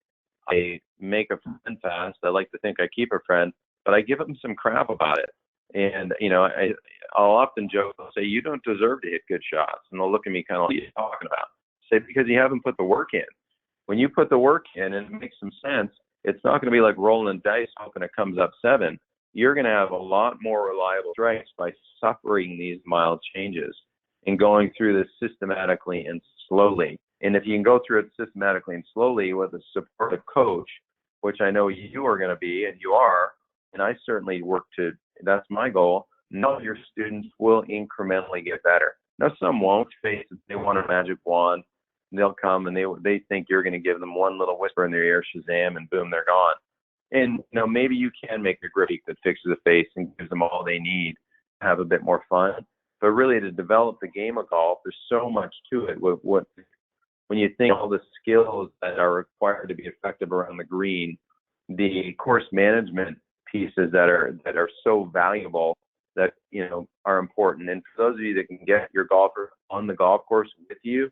[SPEAKER 3] I make a friend fast. I like to think I keep a friend, but I give them some crap about it. And, I'll often joke, I'll say, you don't deserve to hit good shots. And they'll look at me kind of like, what are you talking about? Say, because you haven't put the work in. When you put the work in and it makes some sense, it's not going to be like rolling dice hoping it comes up 7. You're going to have a lot more reliable strikes by suffering these mild changes and going through this systematically and slowly. And if you can go through it systematically and slowly with a supportive coach, which I know you are going to be, and you are, and I certainly that's my goal, know your students will incrementally get better. Now, some won't. Face it, they want a magic wand. They'll come and they think you're going to give them one little whisper in their ear, Shazam, and boom, they're gone. And maybe you can make a grip that fixes the face and gives them all they need. have a bit more fun. But really, to develop the game of golf, there's so much to it. When you think all the skills that are required to be effective around the green, the course management pieces that are so valuable, that are important. And for those of you that can get your golfer on the golf course with you,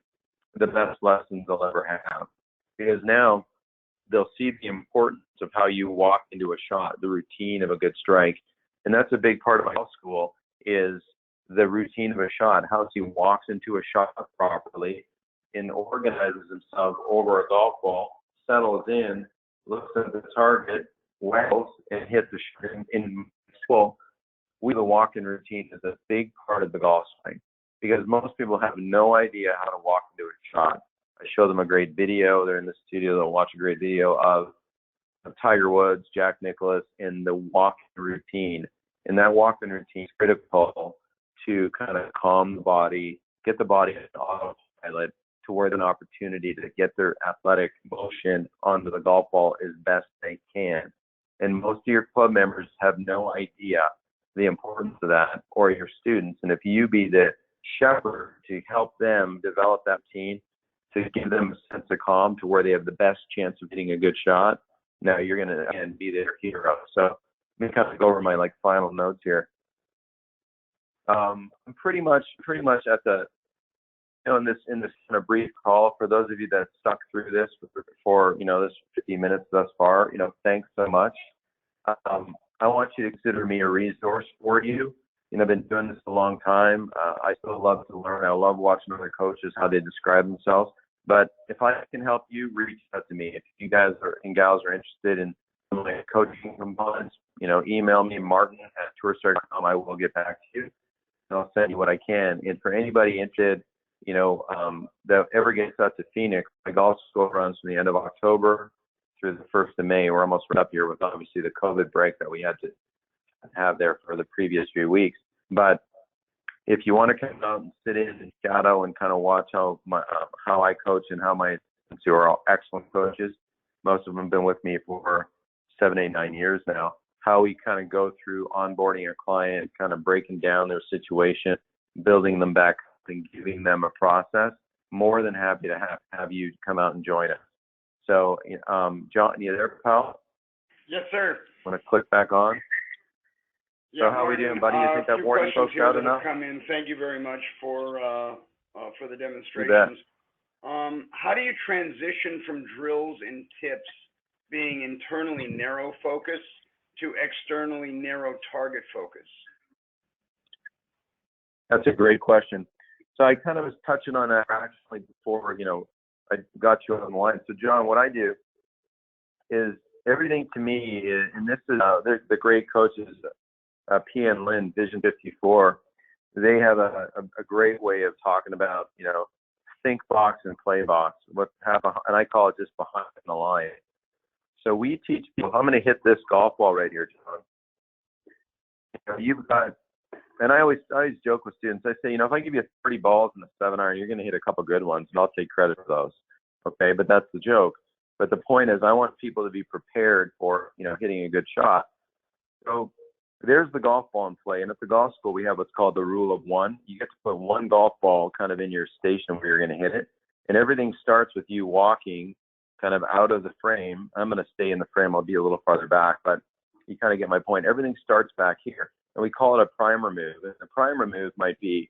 [SPEAKER 3] the best lessons they'll ever have, because now they'll see the importance of how you walk into a shot, the routine of a good strike. And that's a big part of my golf school, is the routine of a shot, how he walks into a shot properly and organizes himself over a golf ball, settles in, looks at the target, wells, and hits the shot in full. The walk-in routine is a big part of the golf swing, because most people have no idea how to walk into a shot. I show them a great video. They're in the studio. They'll watch a great video of Tiger Woods, Jack Nicklaus, and the walk-in routine. And that walk-in routine is critical to kind of calm the body, get the body on autopilot to where there's an opportunity to get their athletic motion onto the golf ball as best they can. And most of your club members have no idea the importance of that, or your students. And if you be the shepherd to help them develop that routine, to give them a sense of calm to where they have the best chance of hitting a good shot, now you're going to again be their hero. So let me kind of go over my final notes here. I'm pretty much at the in this kind of brief call, for those of you that stuck through this for this 50 minutes thus far, thanks so much. I want you to consider me a resource for you. I've been doing this a long time. I still love to learn. I love watching other coaches, how they describe themselves. But if I can help you, reach out to me. If you guys and gals are interested in my coaching components, email me, martin@tourstar.com. I will get back to you, and I'll send you what I can. And for anybody interested, that ever gets out to Phoenix, my golf school runs from the end of October through the 1st of May. We're almost right up here with obviously the COVID break that we had to have there for the previous few weeks. But if you want to come out and sit in and shadow and kind of watch how I coach, and how my students, who are all excellent coaches, most of them have been with me for 7, 8, 9 years now, how we kind of go through onboarding a client, kind of breaking down their situation, building them back up, and giving them a process. More than happy to have you come out and join us. So, John, you there, pal?
[SPEAKER 1] Yes, sir.
[SPEAKER 3] Want to click back on?
[SPEAKER 1] Yeah,
[SPEAKER 3] so how are we doing, buddy? You think that warning folks out enough?
[SPEAKER 1] Come in. Thank you very much for the demonstrations. How do you transition from drills and tips being internally narrow focus to externally narrow target focus?
[SPEAKER 3] That's a great question. So I kind of was touching on that actually before, I got you on the line. So John, what I do is everything to me is, and this is the great coaches, P and Lynn, Vision 54. They have a great way of talking about, think box and play box. And I call it just behind the line. So we teach people, I'm going to hit this golf ball right here, John. You've got, and I always joke with students. I say, if I give you 30 balls in a 7-iron, you're going to hit a couple good ones, and I'll take credit for those. Okay, but that's the joke. But the point is, I want people to be prepared for, hitting a good shot. So there's the golf ball in play. And at the golf school, we have what's called the rule of one. You get to put one golf ball kind of in your station where you're going to hit it. And everything starts with you walking kind of out of the frame. I'm going to stay in the frame. I'll be a little farther back, but you kind of get my point. Everything starts back here. And we call it a primer move. And the primer move might be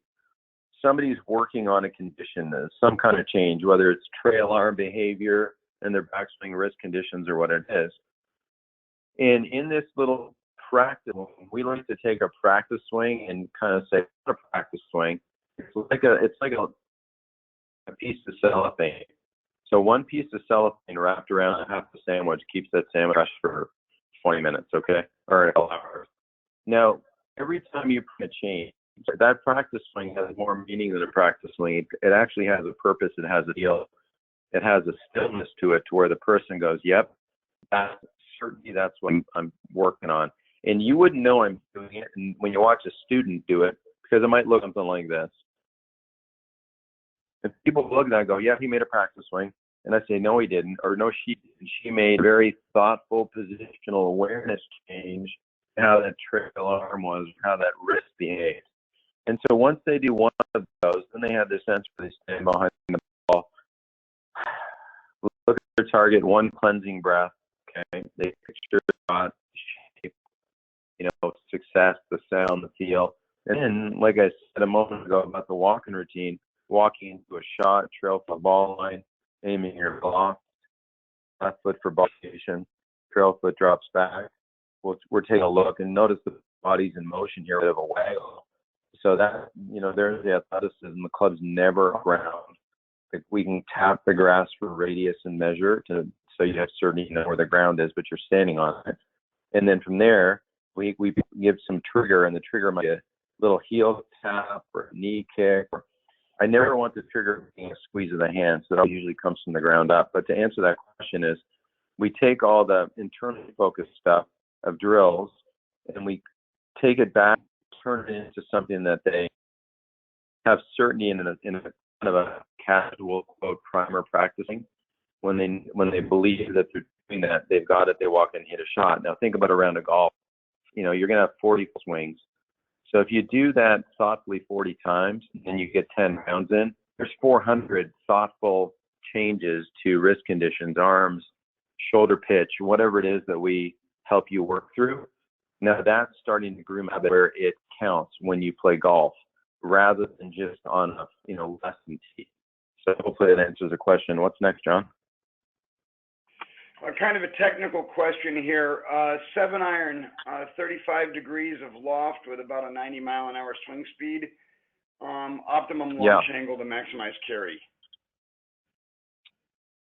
[SPEAKER 3] somebody's working on a condition, some kind of change, whether it's trail arm behavior and their backswing wrist conditions or what it is. And in this little practice, we like to take a practice swing and kind of say, what a practice swing. It's like a piece of cellophane. So one piece of cellophane wrapped around a half the sandwich keeps that sandwich fresh for 20 minutes, okay? Or a couple hours. Now, every time you put a change, that practice swing has more meaning than a practice swing. It actually has a purpose. It has a deal. It has a stillness to it, to where the person goes, yep, that's what I'm working on. And you wouldn't know I'm doing it when you watch a student do it, because it might look something like this. And people look at that and go, yeah, he made a practice swing. And I say, no, he didn't, or no, she didn't. She made a very thoughtful positional awareness change how that trail arm was, how that wrist behaves. And so once they do one of those, then they have the sense where they stand behind the ball, look at their target, one cleansing breath. Okay, they picture shot, shape, success, the sound, the feel. And then, like I said a moment ago about the walking routine, walking into a shot, trail for the ball line, aiming your block, left foot for ball station, trail foot drops back. We're taking a look and notice the body's in motion here, a bit of a waggle. So that, there's the athleticism. The club's never ground. Like we can tap the grass for radius and measure so you have certainty where the ground is, but you're standing on it. And then from there, we give some trigger, and the trigger might be a little heel tap or a knee kick. I never want the trigger being a squeeze of the hand, so that usually comes from the ground up. But to answer that question is, we take all the internally focused stuff of drills, and we take it back, turn it into something that they have certainty in a kind of a casual quote primer practicing. When they believe that they're doing that, they've got it, they walk in and hit a shot. Now think about a round of golf. You're going to have 40 swings. So if you do that thoughtfully 40 times and you get 10 rounds in, there's 400 thoughtful changes to wrist conditions, arms, shoulder pitch, whatever it is that we help you work through. Now that's starting to groom habit where it counts when you play golf rather than just on a lesson tee. So hopefully that answers the question. What's next, John?
[SPEAKER 1] Kind of a technical question here. 7-iron, 35 degrees of loft with about a 90-mile-an-hour swing speed. Optimum launch angle to maximize carry.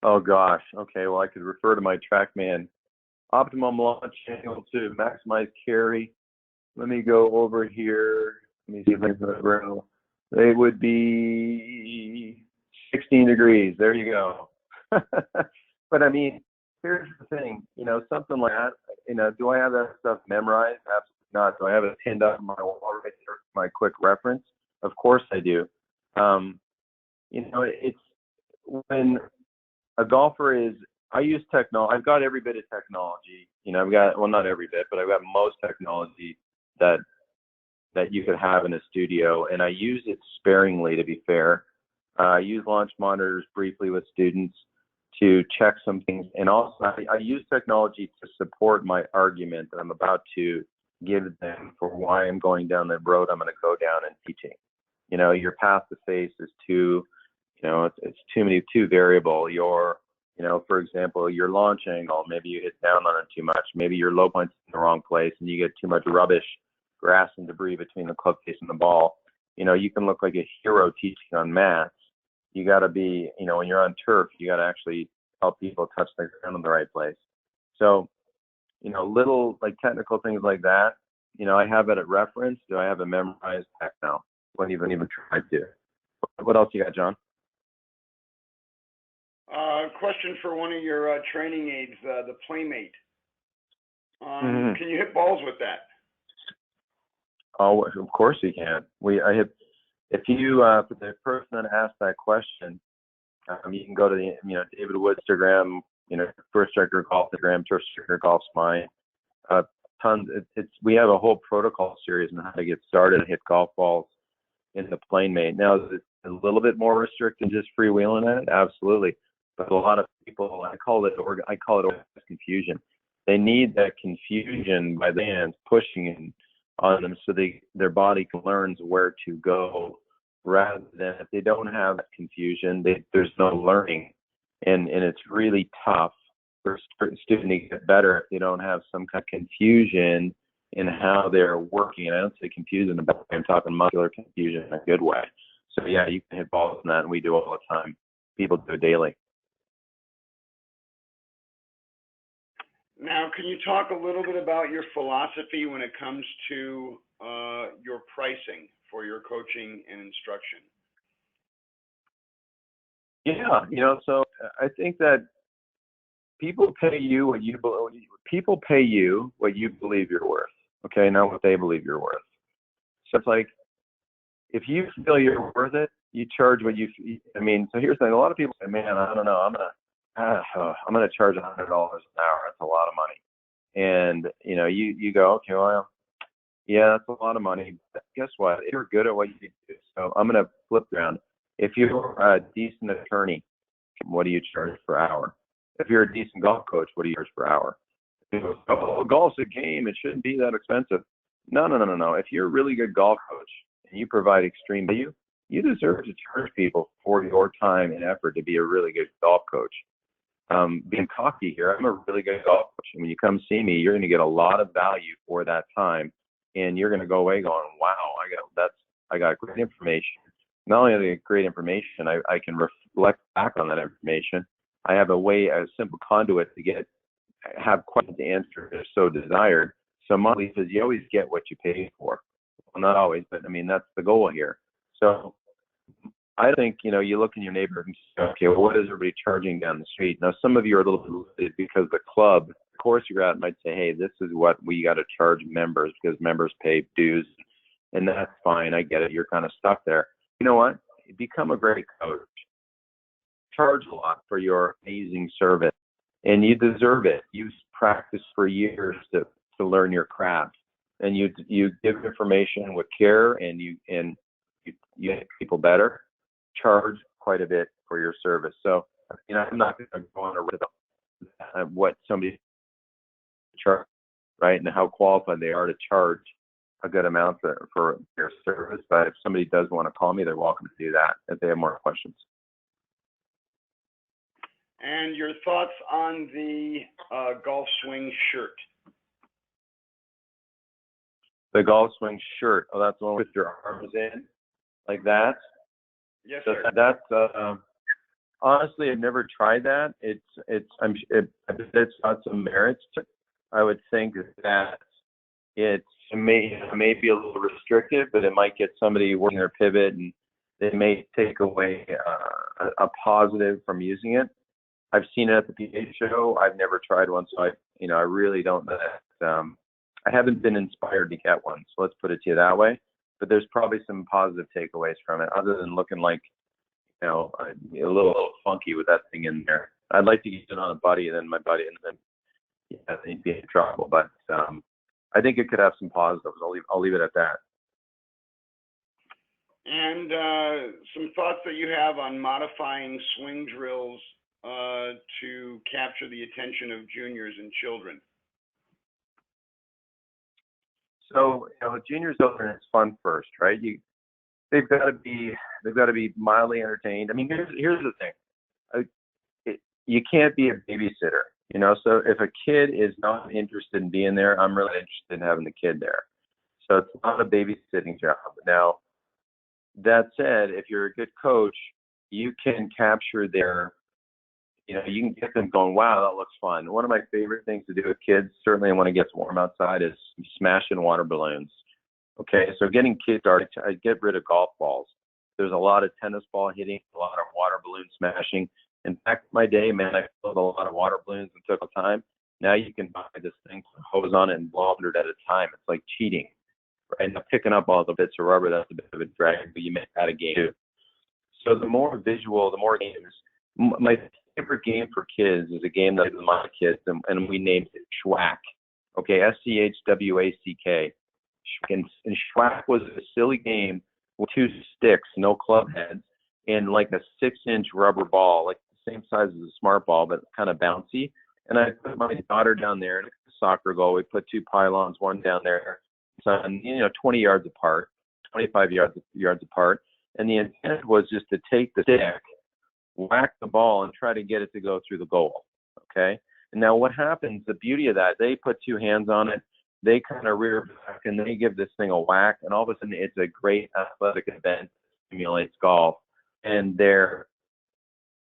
[SPEAKER 3] Oh gosh. Okay. Well, I could refer to my TrackMan. Optimum launch angle to maximize carry. Let me go over here. Let me see if I can go. They would be 16 degrees. There you go. But I mean, here's the thing, something like that, do I have that stuff memorized? Absolutely not. Do I have it pinned up on my wall right there, my quick reference? Of course I do. It's when a golfer I use technology. I've got every bit of technology. I've got, well, not every bit, but I've got most technology that you could have in a studio, and I use it sparingly, to be fair. I use launch monitors briefly with students to check some things. And also I use technology to support my argument that I'm about to give them for why I'm going down the road I'm going to go down in teaching. Your path to face is too, it's too variable. For example, your launch angle, maybe you hit down on it too much. Maybe your low point's in the wrong place and you get too much rubbish, grass and debris between the club face and the ball. You can look like a hero teaching on mats. You got to be, when you're on turf, you got to actually help people touch the ground in the right place. So, little like technical things like that, I have it at reference. Do I have it memorized? Heck no. Wouldn't even try to. What else you got, John?
[SPEAKER 1] Question for one of your training aids, the Playmate. Can you hit balls with that?
[SPEAKER 3] Oh, of course you can. If you, for the person that asked that question, you can go to the, David Wood's Instagram, First Striker Golf Instagram, First Striker Golf's mine. Tons. We have a whole protocol series on how to get started and hit golf balls in the Playmate. Now, is it a little bit more restricted than just freewheeling at it? Absolutely. But a lot of people, I call it confusion. They need that confusion by the hands pushing in on them so their body learns where to go, rather than if they don't have that confusion, there's no learning. And it's really tough for a student to get better if they don't have some kind of confusion in how they're working. And I don't say confusion, I'm talking muscular confusion in a good way. So yeah, you can hit balls in that, and we do all the time. People do it daily.
[SPEAKER 1] Now, can you talk a little bit about your philosophy when it comes to your pricing for your coaching and instruction?
[SPEAKER 3] Yeah, so I think that people pay you what you believe you're worth. Okay, not what they believe you're worth. So it's like, if you feel you're worth it, you charge what you. So here's the thing: a lot of people say, "Man, I don't know, I'm gonna charge $100 an hour. That's a lot of money." And you go, okay, well, yeah, that's a lot of money. But guess what? If you're good at what you do, so I'm gonna flip around. If you're a decent attorney, what do you charge per hour? If you're a decent golf coach, what do you charge per hour? Oh, golf's a game. It shouldn't be that expensive. No, no, no, no, no. If you're a really good golf coach and you provide extreme value, you deserve to charge people for your time and effort to be a really good golf coach. Being cocky here, I'm a really good golf coach. And when you come see me, you're going to get a lot of value for that time. And you're going to go away going, wow, I got great information. Not only do I get great information, I can reflect back on that information. I have a simple conduit to have questions answered if so desired. So my belief is you always get what you pay for. Well, not always, but I mean, that's the goal here. So I think, you look in your neighborhood and say, okay, well, what is everybody charging down the street? Now, some of you are a little bit limited because the club, of course, you're at might say, hey, this is what we got to charge members because members pay dues. And that's fine. I get it. You're kind of stuck there. You know what? Become a great coach. Charge a lot for your amazing service. And you deserve it. You've practiced for years to learn your craft. And you give information with care and you make people better. Charge quite a bit for your service. So, I'm not going to go on a rhythm of what somebody charge, right, and how qualified they are to charge a good amount for their service. But if somebody does want to call me, they're welcome to do that if they have more questions.
[SPEAKER 1] And your thoughts on the golf swing shirt?
[SPEAKER 3] The golf swing shirt. Oh, that's the one with your arms in, like that.
[SPEAKER 1] Yes,
[SPEAKER 3] so
[SPEAKER 1] sir.
[SPEAKER 3] That's honestly, I've never tried that. It's got some merits to it. I would think that it may be a little restrictive, but it might get somebody working their pivot, and they may take away a positive from using it. I've seen it at the PGA show. I've never tried one, so I really don't know that. I haven't been inspired to get one, so let's put it to you that way. But there's probably some positive takeaways from it, other than looking like, a little funky with that thing in there. I'd like to get it on a buddy, and then my buddy, and then they'd be in trouble. But I think it could have some positives. I'll leave it at that.
[SPEAKER 1] And some thoughts that you have on modifying swing drills to capture the attention of juniors and children.
[SPEAKER 3] So, juniors children, it's fun first, right? They've got to be mildly entertained. I mean, here's the thing. You can't be a babysitter, So if a kid is not interested in being there, I'm really interested in having the kid there. So it's not a babysitting job. Now, that said, if you're a good coach, you can capture their, you can get them going, wow, that looks fun. One of my favorite things to do with kids, certainly when it gets warm outside, is smashing water balloons. Okay, so getting kids started, I get rid of golf balls. There's a lot of tennis ball hitting, a lot of water balloon smashing. In back in my day, man, I filled a lot of water balloons and took a time. Now you can buy this thing, put a hose on it, and blow 100 at a time. It's like cheating, right? Now picking up all the bits of rubber, that's a bit of a drag, but you make that a game too. So the more visual, the more games. My favorite game for kids is a game that I did with my kids, and we named it Schwack. Okay, SCHWACK. And Schwack was a silly game with 2 sticks, no club heads, and like a 6-inch rubber ball, like the same size as a smart ball, but kind of bouncy. And I put my daughter down there in a soccer goal. We put 2 pylons, one down there, so 20 yards apart, 25 yards apart. And the intent was just to take the stick, whack the ball, and try to get it to go through the goal. Okay. And now what happens? The beauty of that, they put 2 hands on it. They kind of rear back and they give this thing a whack, and all of a sudden it's a great athletic event that stimulates golf. And they're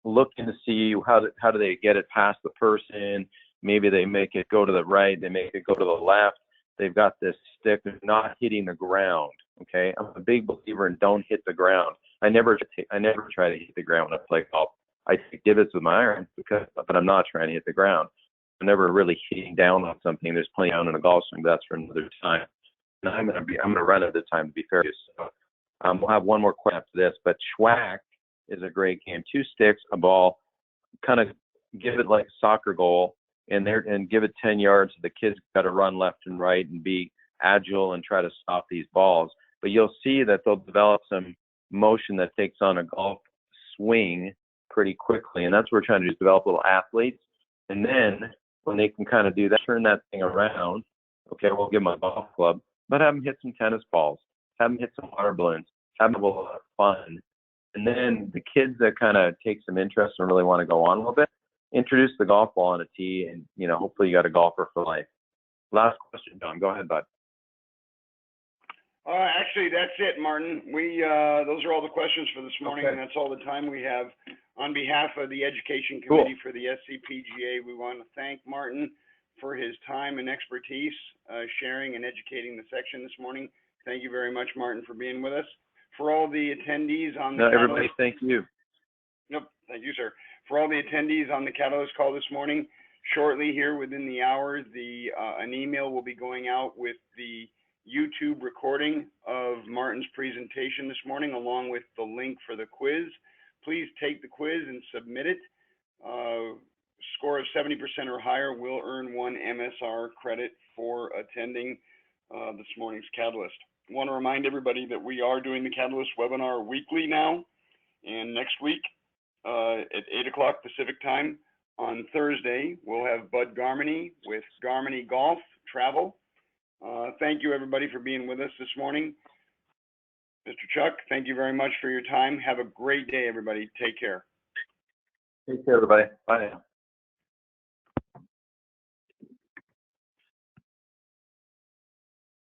[SPEAKER 3] looking to see how do they get it past the person. Maybe they make it go to the right, they make it go to the left. They've got this stick that's not hitting the ground. Okay, I'm a big believer in don't hit the ground. I never try to hit the ground when I play golf. I take divots with my iron but I'm not trying to hit the ground. I'm never really hitting down on something. There's plenty down in a golf swing, but that's for another time. And I'm gonna run out of time to be fair. So we'll have one more question after this. But Schwack is a great game. 2 sticks, a ball, kind of give it like a soccer goal, and give it 10 yards. The kids got to run left and right and be agile and try to stop these balls. But you'll see that they'll develop some motion that takes on a golf swing pretty quickly. And that's what we're trying to do, is develop little athletes. And then when they can kind of do that, turn that thing around, okay, we'll give them a golf club, but have them hit some tennis balls, have them hit some water balloons, have them have a lot of fun. And then the kids that kind of take some interest and really want to go on a little bit, introduce the golf ball on a tee, and, you know, hopefully you got a golfer for life. Last question, John. Go ahead, bud.
[SPEAKER 1] Actually, that's it, Martin. Those are all the questions for this morning,
[SPEAKER 3] Okay.
[SPEAKER 1] and that's all the time we have. On behalf of the Education Committee for the SCPGA, we want to thank Martin for his time and expertise, sharing and educating the section this morning. Thank you very much, Martin, for being with us. For all the attendees on the
[SPEAKER 3] everybody, thank you.
[SPEAKER 1] Nope, thank you, sir. For all the attendees on the Catalyst call this morning, shortly here within the hour, an email will be going out with the YouTube recording of Martin's presentation this morning, along with the link for the quiz. Please take the quiz and submit it. Score of 70% or higher will earn 1 MSR credit for attending this morning's Catalyst. I want to remind everybody that we are doing the Catalyst webinar weekly now, and next week at 8 o'clock Pacific time on Thursday, we'll have Bud Garmany with Garmany Golf Travel. Thank you, everybody, for being with us this morning. Mr. Chuck, thank you very much for your time. Have a great day, everybody. Take care.
[SPEAKER 3] Take care, everybody. Bye now.